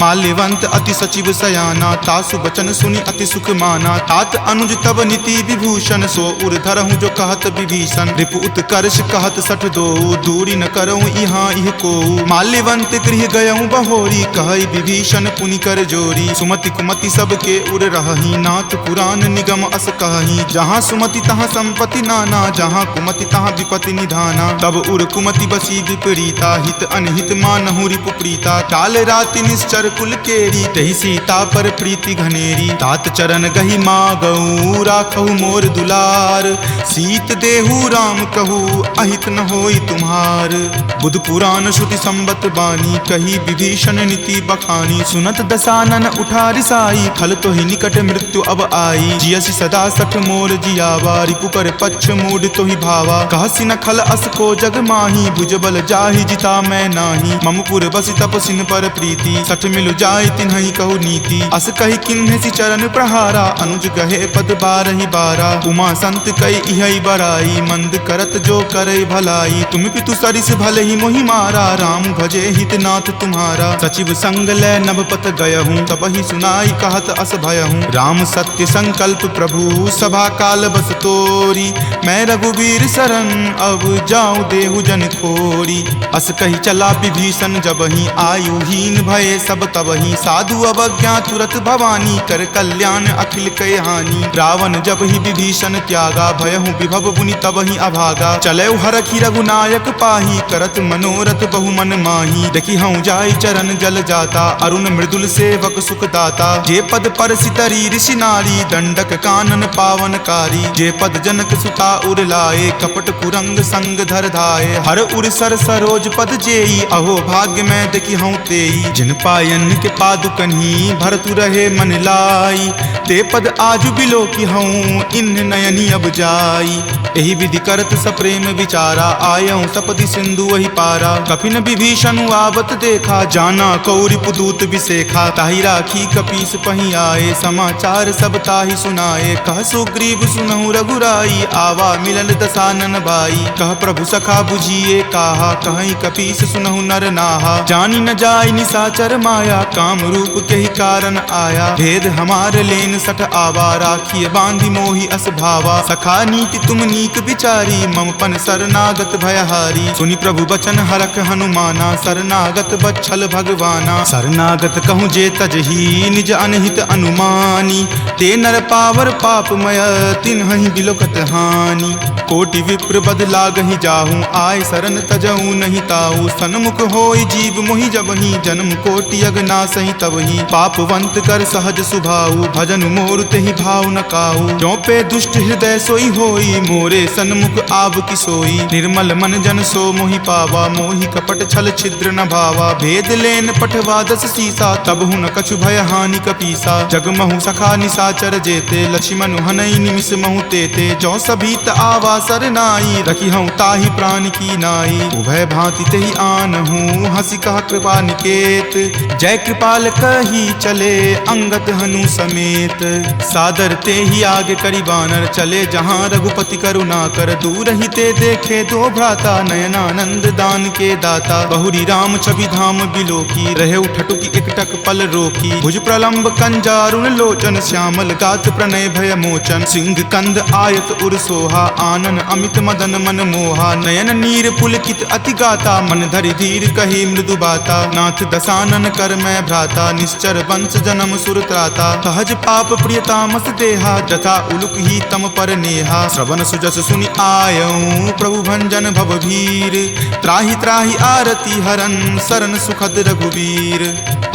माल्यवंत अति सचिव सयाना तासु बचन सुनि अति सुख माना तात अनुज तब नीति विभूषण सो उर धरहूँ जो कहत विभीषण रिपु उत्कर्ष कहत सठ दो दूरी न करऊँ यहाँ इह को माल्यवंत गृह गयऊँ बहोरी कहई विभीषण पुनि कर जोरी सुमति कुमति सबके उर रहही नाथ पुराण निगम अस कहही जहाँ सुमति तहाँ संपत्ति नाना जहाँ कुमति तहाँ विपत्ति निधाना तब उर कुमति बसी विपरीता हित अनहित मानहु रिपु प्रीता काल राति निश्चर कुल केरी तहि सीता पर प्रीति घनेरी तात चरण गही मागऊ राखहु मोर दुलार सीत देहु राम कहू अहित न होई तुम्हार बुध पुराण श्रुति संबत बानी कही विभीषण नीति बखानी सुनत दसानन उठा रिसाई खल तो ही निकट मृत्यु अब आई जियसि सदा सठ मोर जियावा रिपु कर पक्ष मूड तो ही भावा कहसि न खल अस को जग माही भुज बल जाहि जिता मैं नाही ममपुर बसि तपसि जिन पर प्रीति, सठ मिलु जाय तिन्हि कहु नीति। अस कहि किन्हि चरण प्रहारा, अनुज गहे पद बारहि बारा। उमा संत कई इहै बराई, मंद करत जो करे भलाई। तुम पितु सरिस भले ही मोहि मारा, राम भजे हित नाथ तुम्हारा। सचिव संग लै नभपत गयहूँ, तब ही सुनाई कहत अस भयहूँ। राम सत्य संकल्प प्रभु, सभा काल बस तोरी। मैं रघुवीर शरण, अब जाऊँ देहु जन खोरी। अस कही चला विभीषण, जबहि आयुहीन भये सब तबहि। साधु अवज्ञा तुरत भवानी, कर कल्याण अखिल कय हानि। रावण जब ही विभीषण त्यागा, भयहु विभव पुनि तबहि अभागा। चलऊ हरखि रघुनायक पाही, करत मनोरथ बहु मन माही। देखि हऊँ जाय चरण जल जाता, अरुण मृदुल सेवक सुख दाता। जे पद परसितरी ऋषि नारी, दंडक कानन पावनकारी। जे पद जनक सुता उर लाए, कपट कुरंग संग धर धाये। हर उर सर सरोज पद जेई, अहो भाग्य मैं देखि हऊँ तेई। जिन पायन के पादुकन्ही, भरतु रहे मन लाई। ते पद आजु बिलो की हऊँ, इन नयनी अब जाई। एहि विधि करत सप्रेम विचारा, आयऊँ सपदि सिंधु वही पारा। कपिन विभीषण आवत देखा, जाना कौरि पुदूत विसेखा। ताहि राखी कपीस पहि आए, समाचार सब ताहि सुनाए। कह सुग्रीव सुनहु रघुराई, आवा मिलन दसानन भाई। कह प्रभु सखा बुझिए काहा, कहीं कपीस सुनहु नर नाहा। जानी न जाय निसाचर माया, काम रूप के ही कारण आया। भेद हमार लेन सठ आवा, राखिए बांधि मोहि अस भावा। सखा नीति तुम नीक विचारी, मम पन शरणागत भयहारी। सुनि प्रभु बचन हरख हनुमाना, शरणागत बच्छल भगवाना। शरणागत कहूँ जे तजही, निज अनहित अनुमानी। ते नर पावर पापमय, तिन्हि बिलोकत हानि। कोटि विप्र बद लागहि जाहूँ, आय शरण तजहूँ नहीं ताहू। सन्मुख होय जीव मोहि जबहि, जन्म कोटि अगनासहि तबहि। पापवंत कर सहज सुभाऊ, भजन मोर तेहि भाव न काहू। जो पे दुष्ट हृदय सोई होई, मोरे सन्मुख आब की सोई। निर्मल मन जन सो मोहि पावा, मोहि कपट छल छिद्र न भावा। भेद लेन पठवा दस सीसा, तब हुन कछु भय हानि कपीसा। जगमहु सखा निसाचर जेते, लक्ष्मण हनई निमिष महु तेते। जो सभीत आवा सरनाई, रखी हूँ ताहि प्राण की नाई। उभय भांति तेहि आनहूँ, हंसी कहा कृपा निकेत। जय कृपाल कही चले, अंगद हनु समेत। सादर ते ही आगे करी बानर, चले जहाँ रघुपति करुणा कर। दूर ही ते देखे दो भ्राता, नयनानंद दान के दाता। बहुरी राम छवि धाम बिलोकी, रहे उठटुकी एकटक पल रोकी। भुज प्रलंब कंजारुण लोचन, श्यामल गात प्रणय भय मोचन। सिंह कंद आयत उर सोहा, आनन अमित मदन मन मोहा। नयन नीर पुलकित अति गाता, मन धरि धीर कही मृदु बाता। नाथ दसानन कर मैं भ्राता, निश्चर वंश जन्म सुर त्राता। सहज पाप प्रियतामस देहा, जथा उलुक ही तम पर नेहा। श्रवण सुजस सुनि आयऊँ, प्रभु भंजन भवभीर। त्राहि त्राहि आरती हरन, शरण सुखद रघुवीर।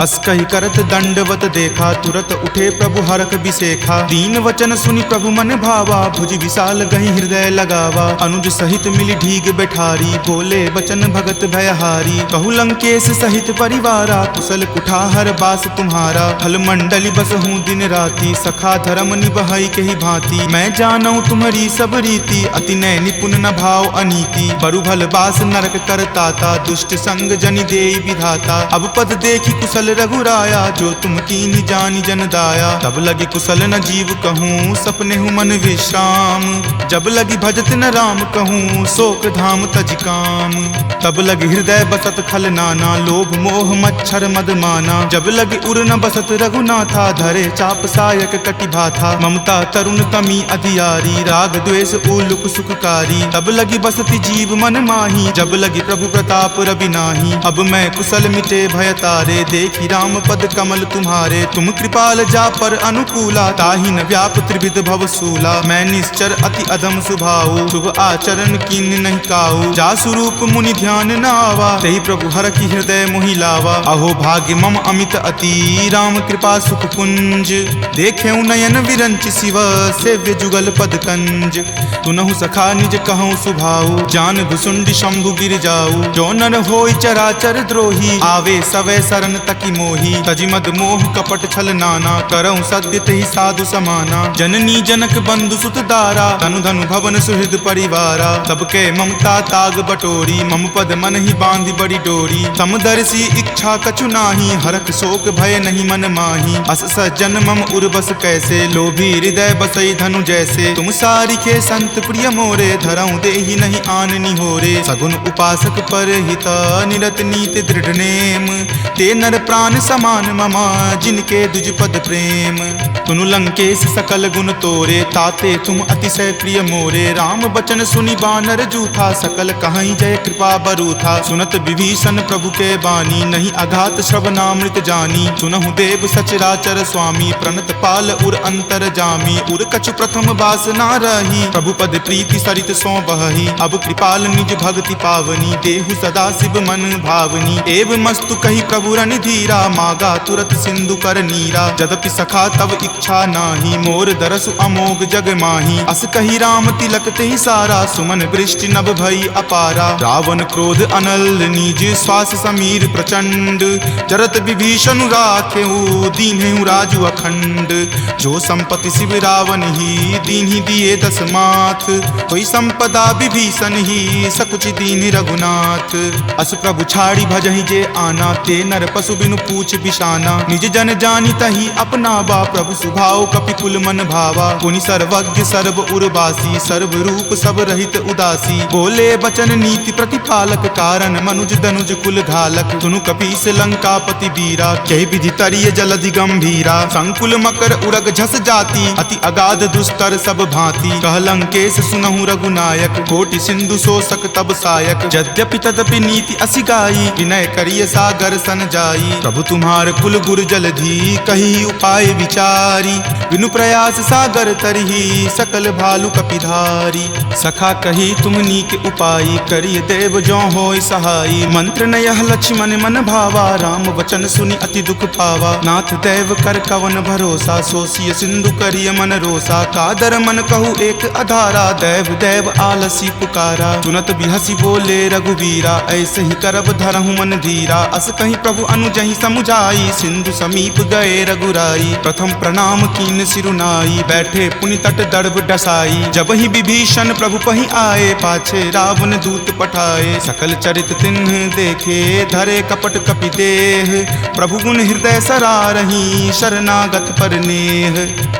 अस कहि करत दंडवत देखा, तुरत उठे प्रभु हरख बिसेखा। दीन वचन सुनि प्रभु मन भावा, भुज विशाल गहि हृदय लगावा। अनुज सहित मिली ढीग बैठारी, बोले बचन भगत भयहारी। कहु लंकेश सहित परिवारा, कुशल कुठार बास तुम्हारा। फल मंडली बसहूँ दिन राति, सखा धर्म निबहई के ही भांति। मैं जानऊँ तुम्हारी सब रीति, अति नय निपुण न भाव अनीति। बरु भल बास नरक करताता, दुष्ट संग जनि देई विधाता। अब पद देखी कुशल रघुराया, जो तुम कीन्ही जानि जन दाया। तब लगी कुशल न जीव कहूँ, सपने हूँ मन विश्राम। जब लगी भजत न राम कहूँ, शोक धाम तज काम। तब लगी हृदय बसत खल नाना, लोभ मोह मच्छर मद माना। जब लगी उर न बसत रघुनाथा, धरे चाप सायक कटि भाथा। ममता तरुण तमी अधियारी, राग द्वेष उलुक सुखकारी। तब लगी बसती जीव मन माही, जब लगी प्रभु प्रताप रवि नाही। अब मैं कुशल मिटे भय तारे, देखी राम पद कमल तुम्हारे। तुम कृपाल जा पर अनुकूला, ताहि न व्याप त्रिविध भव सूला। मैं निश्चर अति अधम सुभाऊ, शुभ आचरण कीन नहीं काऊ। जा स्वरूप मुनि ध्यान न आवा, तेहि प्रभु हरखि हृदय मोहि लावा। अहो भाग्य मम अमित अति, राम कृपा सुख कुंज। देखेऊ नयन विरंच शिव, सेव्य जुगल पद कंज। तुनहु सखा निज कहूँ सुभाऊ, जान भुसुंड शंभु गिर जाऊ। जो नर होई चराचर द्रोही, आवे सवै शरण तकी मोही। तजि मद मोह कपट छल नाना, करऊँ सत्य तेहि साधु समाना। जननी जनक बंधु सुत दारा, तनु धनु भवन सुहृद परिवारा। सबके ममता ताग बटोरी, मम पद मन ही बांधि बड़ी डोरी। समदर तुलसी इच्छा कछु नाही, हरख शोक भय नहीं मन माही। अस सज्जन मम उर्वस कैसे, लोभी हृदय बसई धनु जैसे। तुम सारिखे संत प्रिय मोरे, धरऊं देहि नहीं आन निहोरे। सगुन उपासक पर हिता, निरत नीति दृढ़ नेम। ते नर प्राण समान ममा, जिनके दुज पद प्रेम। तुनु लंकेश सकल गुण तोरे, ताते तुम अतिशय प्रिय मोरे। राम बचन सुनि बानर जूथा, सकल कहीं जय कृपा बरूथा। सुनत विभीषण प्रभु के बानी, नहीं अघात श्रवणामृत जानी। सुनहु देव सचराचर स्वामी, प्रणत पाल उर अंतर जामी। उर कछु प्रथम बास ना रही, प्रभु पद प्रीति सरित सो बही। अब कृपाल निज भक्ति पावनी, देहु सदा शिव मन भावनी। एव मस्तु कही प्रभु रन धीरा, मागा तुरत सिंधु कर नीरा। जदपि सखा तब इच्छा नाही, मोर दरसु अमोघ जग माही। अस कही राम तिलक तेहि सारा, सुमन वृष्टि नभ भई अपारा। रावण क्रोध अनल निज, श्वास समीर प्रचंड। जरत विभीषण राखेहु, दीन्हेहु राजु अखंड। जो संपत्ति शिव रावण ही, दीन्हि दिए दस माथ। कोई संपदा विभीषण ही, सकुच दीन्हि रघुनाथ। अस प्रभु छाड़ी भजहि जे आना, ते नर पशु बिनु पूछ बिशाना। निज जन जानि तहि अपनावा, प्रभु सुभाव कपिकुल मन भावा। पुनि सर्वज्ञ सर्व उर्वासी, सर्व रूप सब रहित उदासी। बोले बचन नीति प्रतिपालक, कारण मनुज दनुज कुल घालक। सुनु कपीस लंकापति वीरा, कहि विधि तरिय जलधि गंभीरा। संकुल मकर उरग झस जाति, अति अगाध दुस्तर सब भांति। कह लंकेश सुनहु रघुनायक, कोटि सिंधु शोषक तब सायक। यद्यपि तदपि नीति असि गाई, विनय करिय सागर सन जाई। प्रभु तुम्हार कुल गुर जलधि, कही उपाय विचारी। बिनु प्रयास सागर तरही, सकल भालु कपिधारी। सखा कही तुम नीक उपाई, करिय देव जो होय सहाई। मंत्र नयह लक्ष्मण मन भावा, राम वचन सुनि अति दुख पावा। नाथ दैव कर कवन भरोसा, सोसिय सिंधु करिय मन रोसा। कादर मन कहु एक अधारा, दैव दैव आलसी पुकारा। सुनत बिहसी बोले रघुवीरा, ऐसे ही करब धरहु मन धीरा। अस कहीं प्रभु अनुजहि समुझाई, सिंधु समीप गए रघुराई। प्रथम प्रणाम कीन सिरुनाई, बैठे पुनि तट दर्भ डसाई। जब ही विभीषण प्रभु पहि आए, पाछे रावण दूत पठाए। सकल चरित तिन्ह देखे, धरे कपट कपि देह। प्रभु गुण हृदय सरारही, शरणागत पर नेह।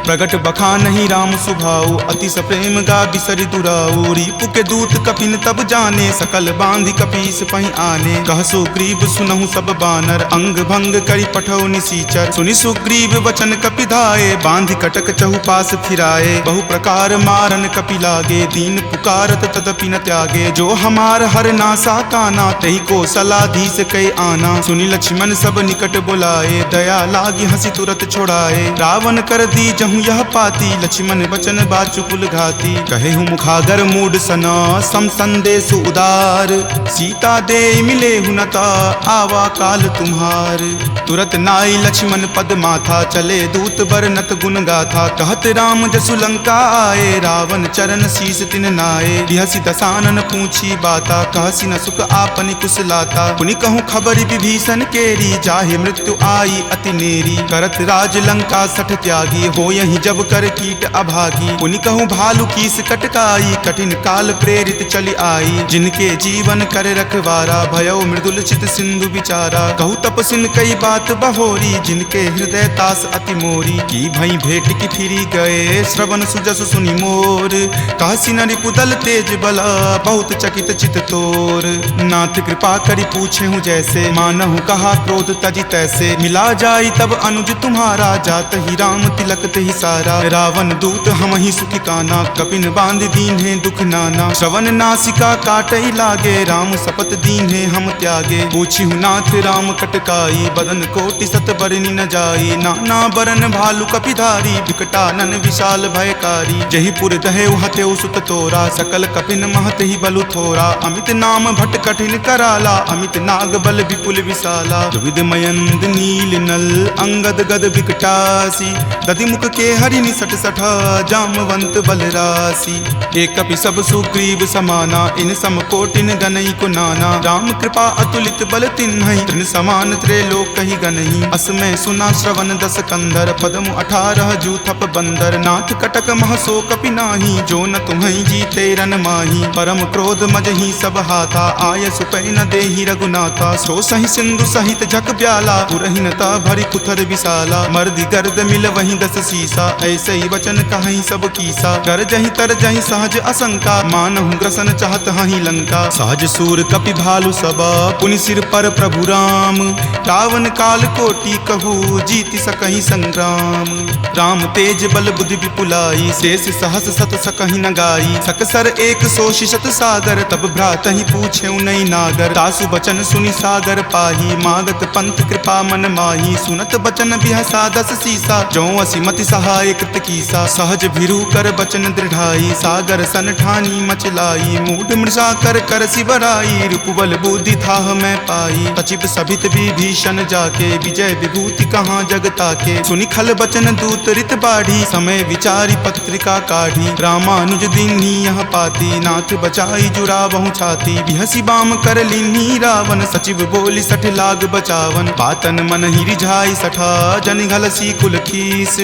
प्रगट बखानहि राम सुभाऊ, अति सप्रेम गा बिसरि दुराऊ। रिपु के दूत कपिन तब जाने, सकल बांधि कपीस पहि आने। कह सुग्रीव सुनहु सब बानर, अंग भंग करि पठौ निसीचर। सुनि सुग्रीव वचन कपि धाये, बांधि कटक चहुपास फिराए। बहु प्रकार मारन कपि लागे, दीन पुकारत तदपि न त्यागे। जो हमार हर नासा काना, तहि को सलाधीस कै आना। सुनि लक्ष्मण सब निकट बुलाए, दया लागी हंसी तुरत छोड़ाए। रावण कर दी जहु यह पाती, लक्ष्मण वचन बाचुकुल घाती। कहेहु मुखागर मूड सना, सम संदेश उदार। सीता दे मिले हुनता, आवा काल तुम्हार। तुरत नाई लक्ष्मण पद माथा, चले दूत बरनत गुण गाथा। कहत राम जसु लंका आए, रावण चरण शीस तिन नाए। बिहसी दसानन पूछी बाता, कहसी न सुख आपनि कुशलाता। पुनि कहूँ खबर विभीषण केरी, जाहे मृत्यु आई अति नेरी। करत राज लंका सठ त्यागी, हो यही जब कर कीट अभागी। पुनि कहूँ भालू कीस कटकाई, कठिन काल प्रेरित चली आई। जिनके जीवन कर रखवारा, भयो मृदुल चित सिंधु विचारा। कहूँ तपसिन कई बात बहोरी, जिनके हृदय तास अति मोरी। की भई भेंट की फिरी गए, श्रवण सुजस सुनि मोर। काशी न रिपुदल तेज बला, बहुत चकित चित तोर। नाथ कृपा करि पूछे हूँ जैसे, मानहु कहा क्रोध तजि तैसे। मिला जाई तब अनुज तुम्हारा, जात ही राम तिलक तेहि सारा। रावण दूत हम ही सुखी काना, कपिन बांध दीन्हे दुख नाना। श्रवण नासिका काटई लागे, राम सपत दीन्हे हम त्यागे। पूछी हूँ नाथ राम कटकाई, बदन कोटि सत बरनी न जाई। नाना बरन भालु कपिधारी, विकटानन विशाल भयकारी। जहि पुर दहे हतेउ सुत तोरा, सकल कपिन महत ही बलु थोरा। अमित नाम भट कठिन कराला, अमित नाग बल विपुल विशाला। दुविध मयंद नील नल, अंगद गद विकटासी। दधि मुख के हरि निसट सठा, जामवंत बलरासी। एक कपि सब सुग्रीव समाना, इन सम कोटिन गनई को नाना। राम कृपा अतुलित बल तिन्हई, तृण समान त्रैलोक कहि गनहि। असमय सुना श्रवण दस कंधर, पदमु 18 जूथप बंदर। नाथ कटक महसो कपि नाही, जो न तुम्हई जीते रन माही। परम क्रोध मजहि सब हाथा, आय सुपै न देहि रघुनाथा। सो सही सिंधु सहित झक ब्याला पुरहीनता भरी कुथर विशाला मर्द गर्द मिल वहीं 10 सीसा ऐसे ही वचन कहीं सब कीसा कर जही तर जही सहज असंका मानहु ग्रसन चाहत हही लंका सहज सूर कपि भालु सबा पुनि सिर पर प्रभु राम रावण काल कोटि कहू जीति सकहि संग्राम राम तेज बल बुद्धि विपुलाई शेष सहस सत सकहि न गाई सकसर एक सो शिशत सागर तब भ्रात ही पूछे नई नागर तासु बचन सुनि सागर पाही मागत पंथ कृपा मन माही सुनत बचन बिहसा 10 सीसा जो असिमति सहाय कृत कीसा सहज भिरु कर बचन दृढ़ाई सागर सन ठानी मचलाई मूढ़ मृषा कर कर सिबराई रूपबल बुद्धि थाह मैं पाई सचिव सभित विभीषण जाके विजय विभूति कहाँ जगता के सुनि खल बचन दूत रित बाढ़ी समय विचारी पत्रिका काढ़ी रामानुज दीन्ही यह पाती नाथ बचाई जुड़ा बहु छाती बिहसी बाम कर लीन्ही रावण सचिव बोली 60 लाग बचावन बातन मन ही रिझाई 60 जन घलसी कुल खीस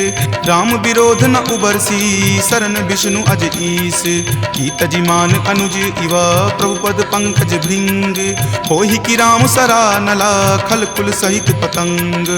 राम विरोध न उबरसी शरण विष्णु अज ईस की तजिमान अनुज इव प्रभुपद पंकज भृंग होहि की राम सरा नला खल कुल सहित पतंग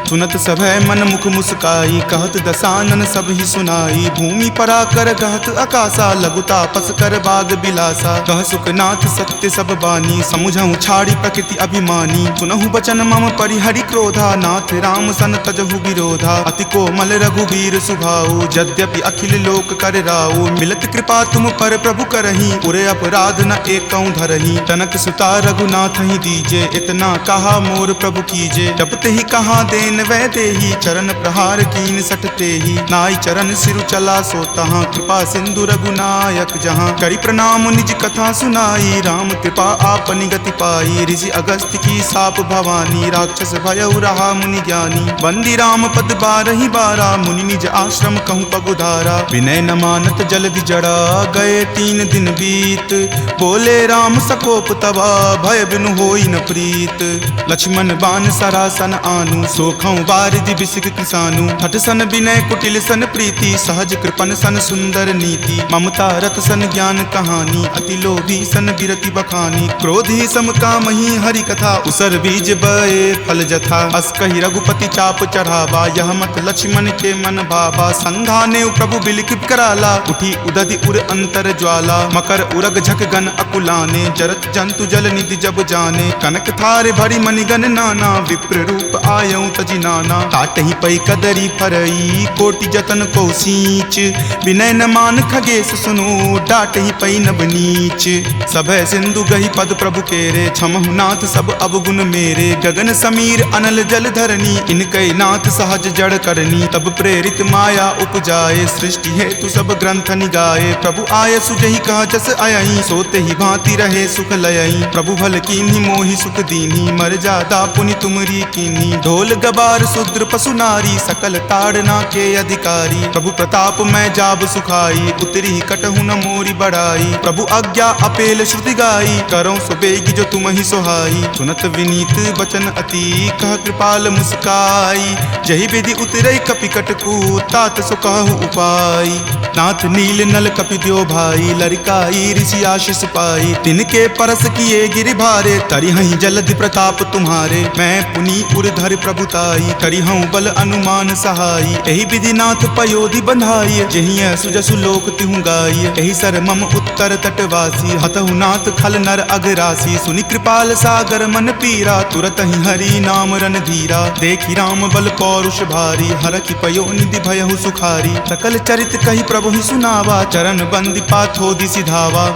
सुनत सभय मन मुख मुस्काई कहत दसानन सब ही सुनाई भूमि पराकर कहत आकाशा लघुता पस कर बाग बिलासा कह सुखनाथ सत्य सब बानी समुझहु छाड़ी प्रकृति अभिमानी सुनहु बचन मम परिहरि क्रोधा नाथ राम सन तजहु विरोधा अति कोमल रघुबीर सुभाऊ यद्यपि अखिल लोक कर राऊ मिलत कृपा तुम पर प्रभु करही उरे अपराध न एकौ धरही तनक सुता रघुनाथ ही दीजे इतना कहा मोर प्रभु कीजे जपते ही कहा देन वै देही चरण प्रहार कीन सटते ही नाई चरण सिरु चला सो तहाँ कृपा सिंधु रघुनायक जहाँ करी प्रणाम निज कथा सुनाई राम कृपा आपनि गति पाई ऋषि अगस्त्य की साप भवानी राक्षस भयउ रहा मुनि ज्ञानी बंदी राम पद 12 बारा मुनि निज आश्रम कहूँ पगुधारा विनय न मानत जलधि जड़ा गए 3 दिन बीत बोले राम सकोप तबा भय बिनु होई न प्रीत लक्ष्मण बान सरासन आनु सोखौ बारिधि बिसिक किसानु हठ सन विनय कुटिल सन प्रीति सहज कृपन सन सुंदर नीति ममता रत सन ज्ञान कहानी अति लोभी सन बिरति बखानी क्रोधी सम कामहि हरि कथा उसर बीज बए फल जथा अस कहि रघुपति चाप चढ़ावा यह मत लक्ष्मण के मन भावा संघाने प्रभु बिलिख कराला उठी उदधि उर अंतर ज्वाला मकर उरग झक गन अकुलाने जरत जंतु जल निधि जब जाने कनक थार भरी मणिगन नाना विप्र रूप आयऊ तजि नाना ताटहि पै कदरी फरई कोटि जतन को सींच विनय न मान खगेश सुनो डाटहि पै नब नीच सभय सिंधु गहि पद प्रभु केरे क्षमहु नाथ सब अवगुण मेरे गगन समीर अनल जल धरनी इनकै नाथ सहज जड़ करनी तब प्रेरित माया उपजाए सृष्टि हेतु सब ग्रंथ निगाए प्रभु आय सुजहि कह जस अयहि सोते ही भांति रहे सुख लयहि प्रभु भल कीन्ही मोहि सुख दीन्ही मर जादा पुनि तुमरी कीन्ही ढोल गबार शूद्र पशु नारी सकल ताड़ना के अधिकारी प्रभु प्रताप मैं जाब सुखाई उतरी कटहु न मोरी बढ़ाई प्रभु आज्ञा अपेल श्रुति गाई करो सुबेगी जो तुम ही सोहाई सुनत विनीत बचन अति कह कृपाल मुस्काई जही विधि उतरई कपि कटकू तात सो कहु उपाय नाथ नील नल कपि द्यो भाई लरिकाई ऋषि आशीष पाई तिनके परस किए गिरि भारे तरिहहि जलधि प्रताप तुम्हारे मैं पुनि उर्धर प्रभुताई करिहऊँ बल अनुमान सहाई एहि विधि नाथ पयोधि बंधाई जहिय सुजसु लोक तिहु गाई एहि सर मम उत्तर तटवासी हतहु नाथ खल नर अगरासी सुनि कृपाल सागर मन पीरा तुरत ही हरि नाम रन धीरा देखि राम बल पौरुष भारी हरखि पयो निधि भयहु सुखारी सकल चरित कहि प्रभु ही सुनावा चरण बंदी पाथोदि सिधावा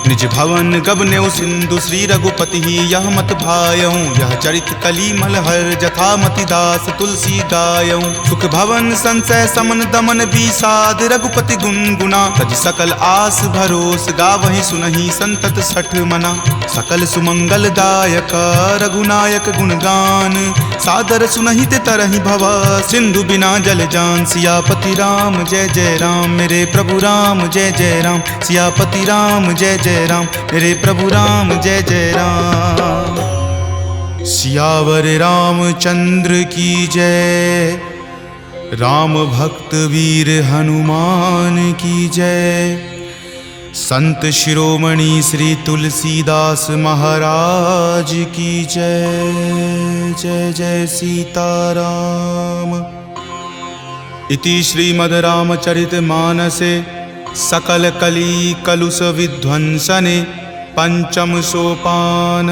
निज भवन गबनेउ सिंधु श्री रघुपति ही यह मत भायऊँ यह चरित कली मलहर जथा मति दास तुलसी गायऊँ सुख भवन संशय समन दमन विषाद रघुपति गुनगुना तज सकल आस भरोस गावहि सुनहि संतत 60 मना सकल सुमंगल दायक रघुनायक गुणगान सादर सुनहि ते तरहि भव सिंधु बिना जल जान सियापति राम जय जय राम मेरे प्रभु राम जय जय राम सियापति राम जय जय राम मेरे प्रभु राम जय जय राम सियावर रामचंद्र की जय राम भक्त वीर हनुमान की जय संत शिरोमणि श्री तुलसीदास महाराज की जय। जय जय सीताराम। इति श्रीमद् रामचरितमानसे सकल कली कलुष विध्वंसने पंचम सोपान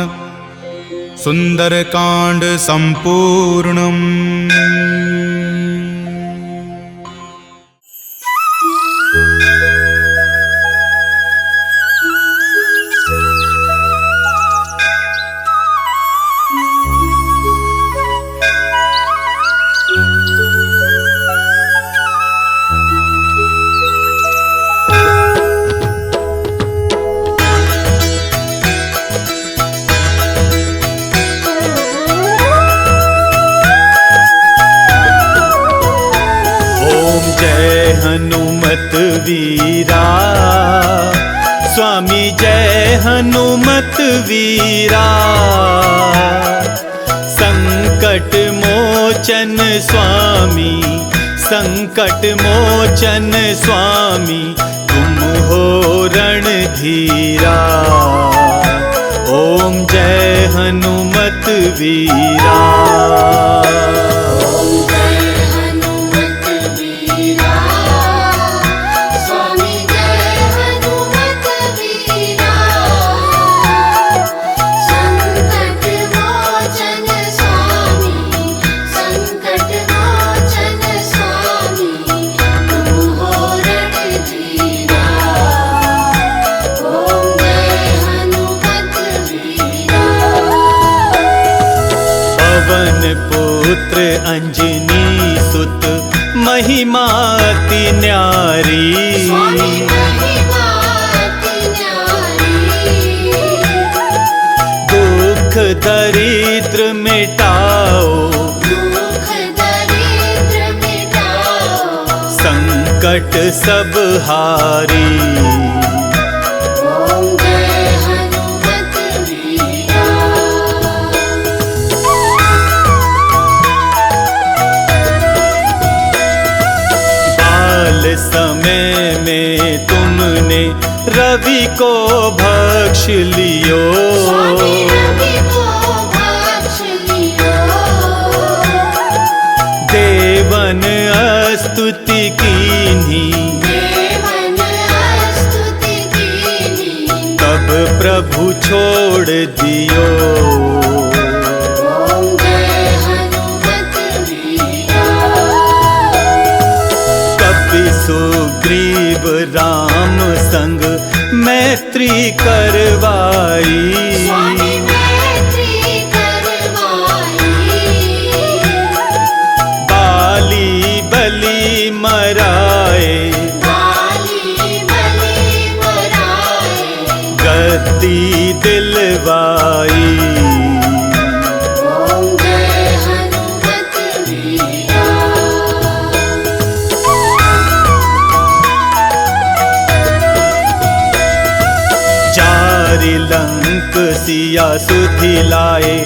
सुंदरकांड संपूर्णम्। हनुमत वीरा स्वामी जय हनुमत वीरा। संकट मोचन स्वामी संकट मोचन स्वामी तुम हो रणधीरा। ओम जय हनुमत वीरा। पुत्र अंजनी सुत महिमा अति न्यारी। दुख दरिद्र मिटाओ संकट सब हारी। समय में तुमने रवि को भक्ष लियो। देवन स्तुति कीन्ही तब प्रभु छोड़ दियो। सुग्रीव राम संग मैत्री करवाई। बाली बलि मराए गद्दी दिलवाई। लंक सिया सुधि लाए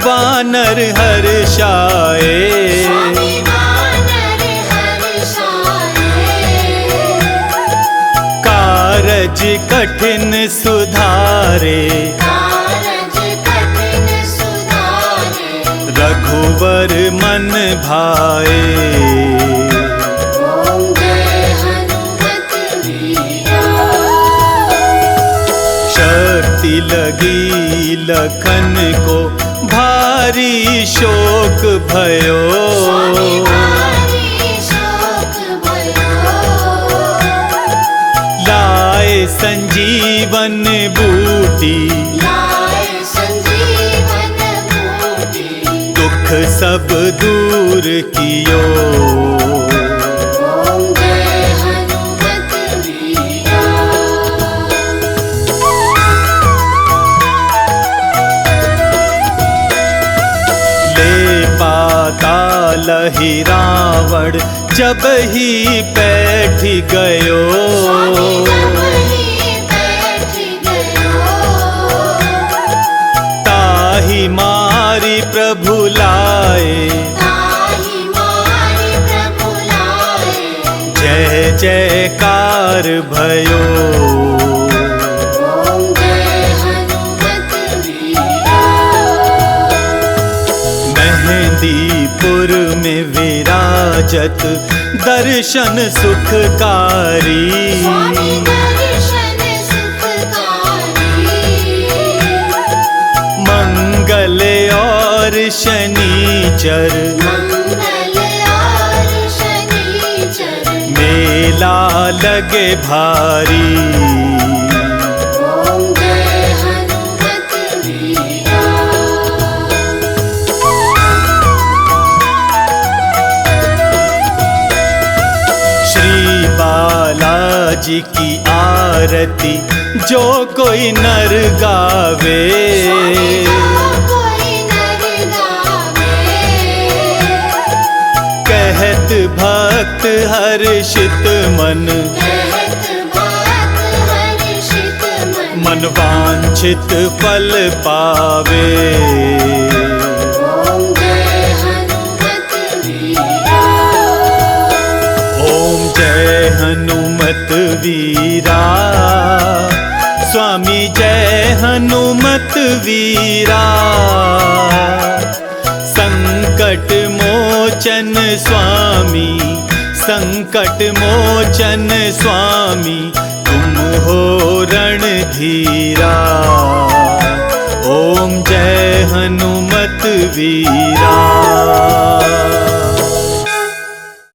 वानर हर्षाए। कारज कठिन सुधारे रघुवर मन भाए। शक्ति लगी लखन को भारी शोक भयो। लाए संजीवन बूटी दुख सब दूर कियो। लही रावण जब ही बैठ गयो। ताहि मारी प्रभु लाए जय जयकार भयो। साजत दर्शन सुखकारी। स्वामी दर्शन सुखकारी। मंगल और शनिचर मंगल और शनिचर मेला लगे भारी। ओम जय हनुमत वीरा। श्री बालाजी की आरती जो कोई नर गावे। कोई नर गावे। कहत भक्त हर्षित मन, कहत भक्त हर्षित मन। मन वांछित फल पावे। ओम जय हनुमत वीरा। ओम जय हनुमत वीरा। स्वामी जय हनुमत वीरा। संकट मोचन स्वामी, संकट मोचन स्वामी, तुम हो रणधीरा। ओम जय हनुमत वीरा।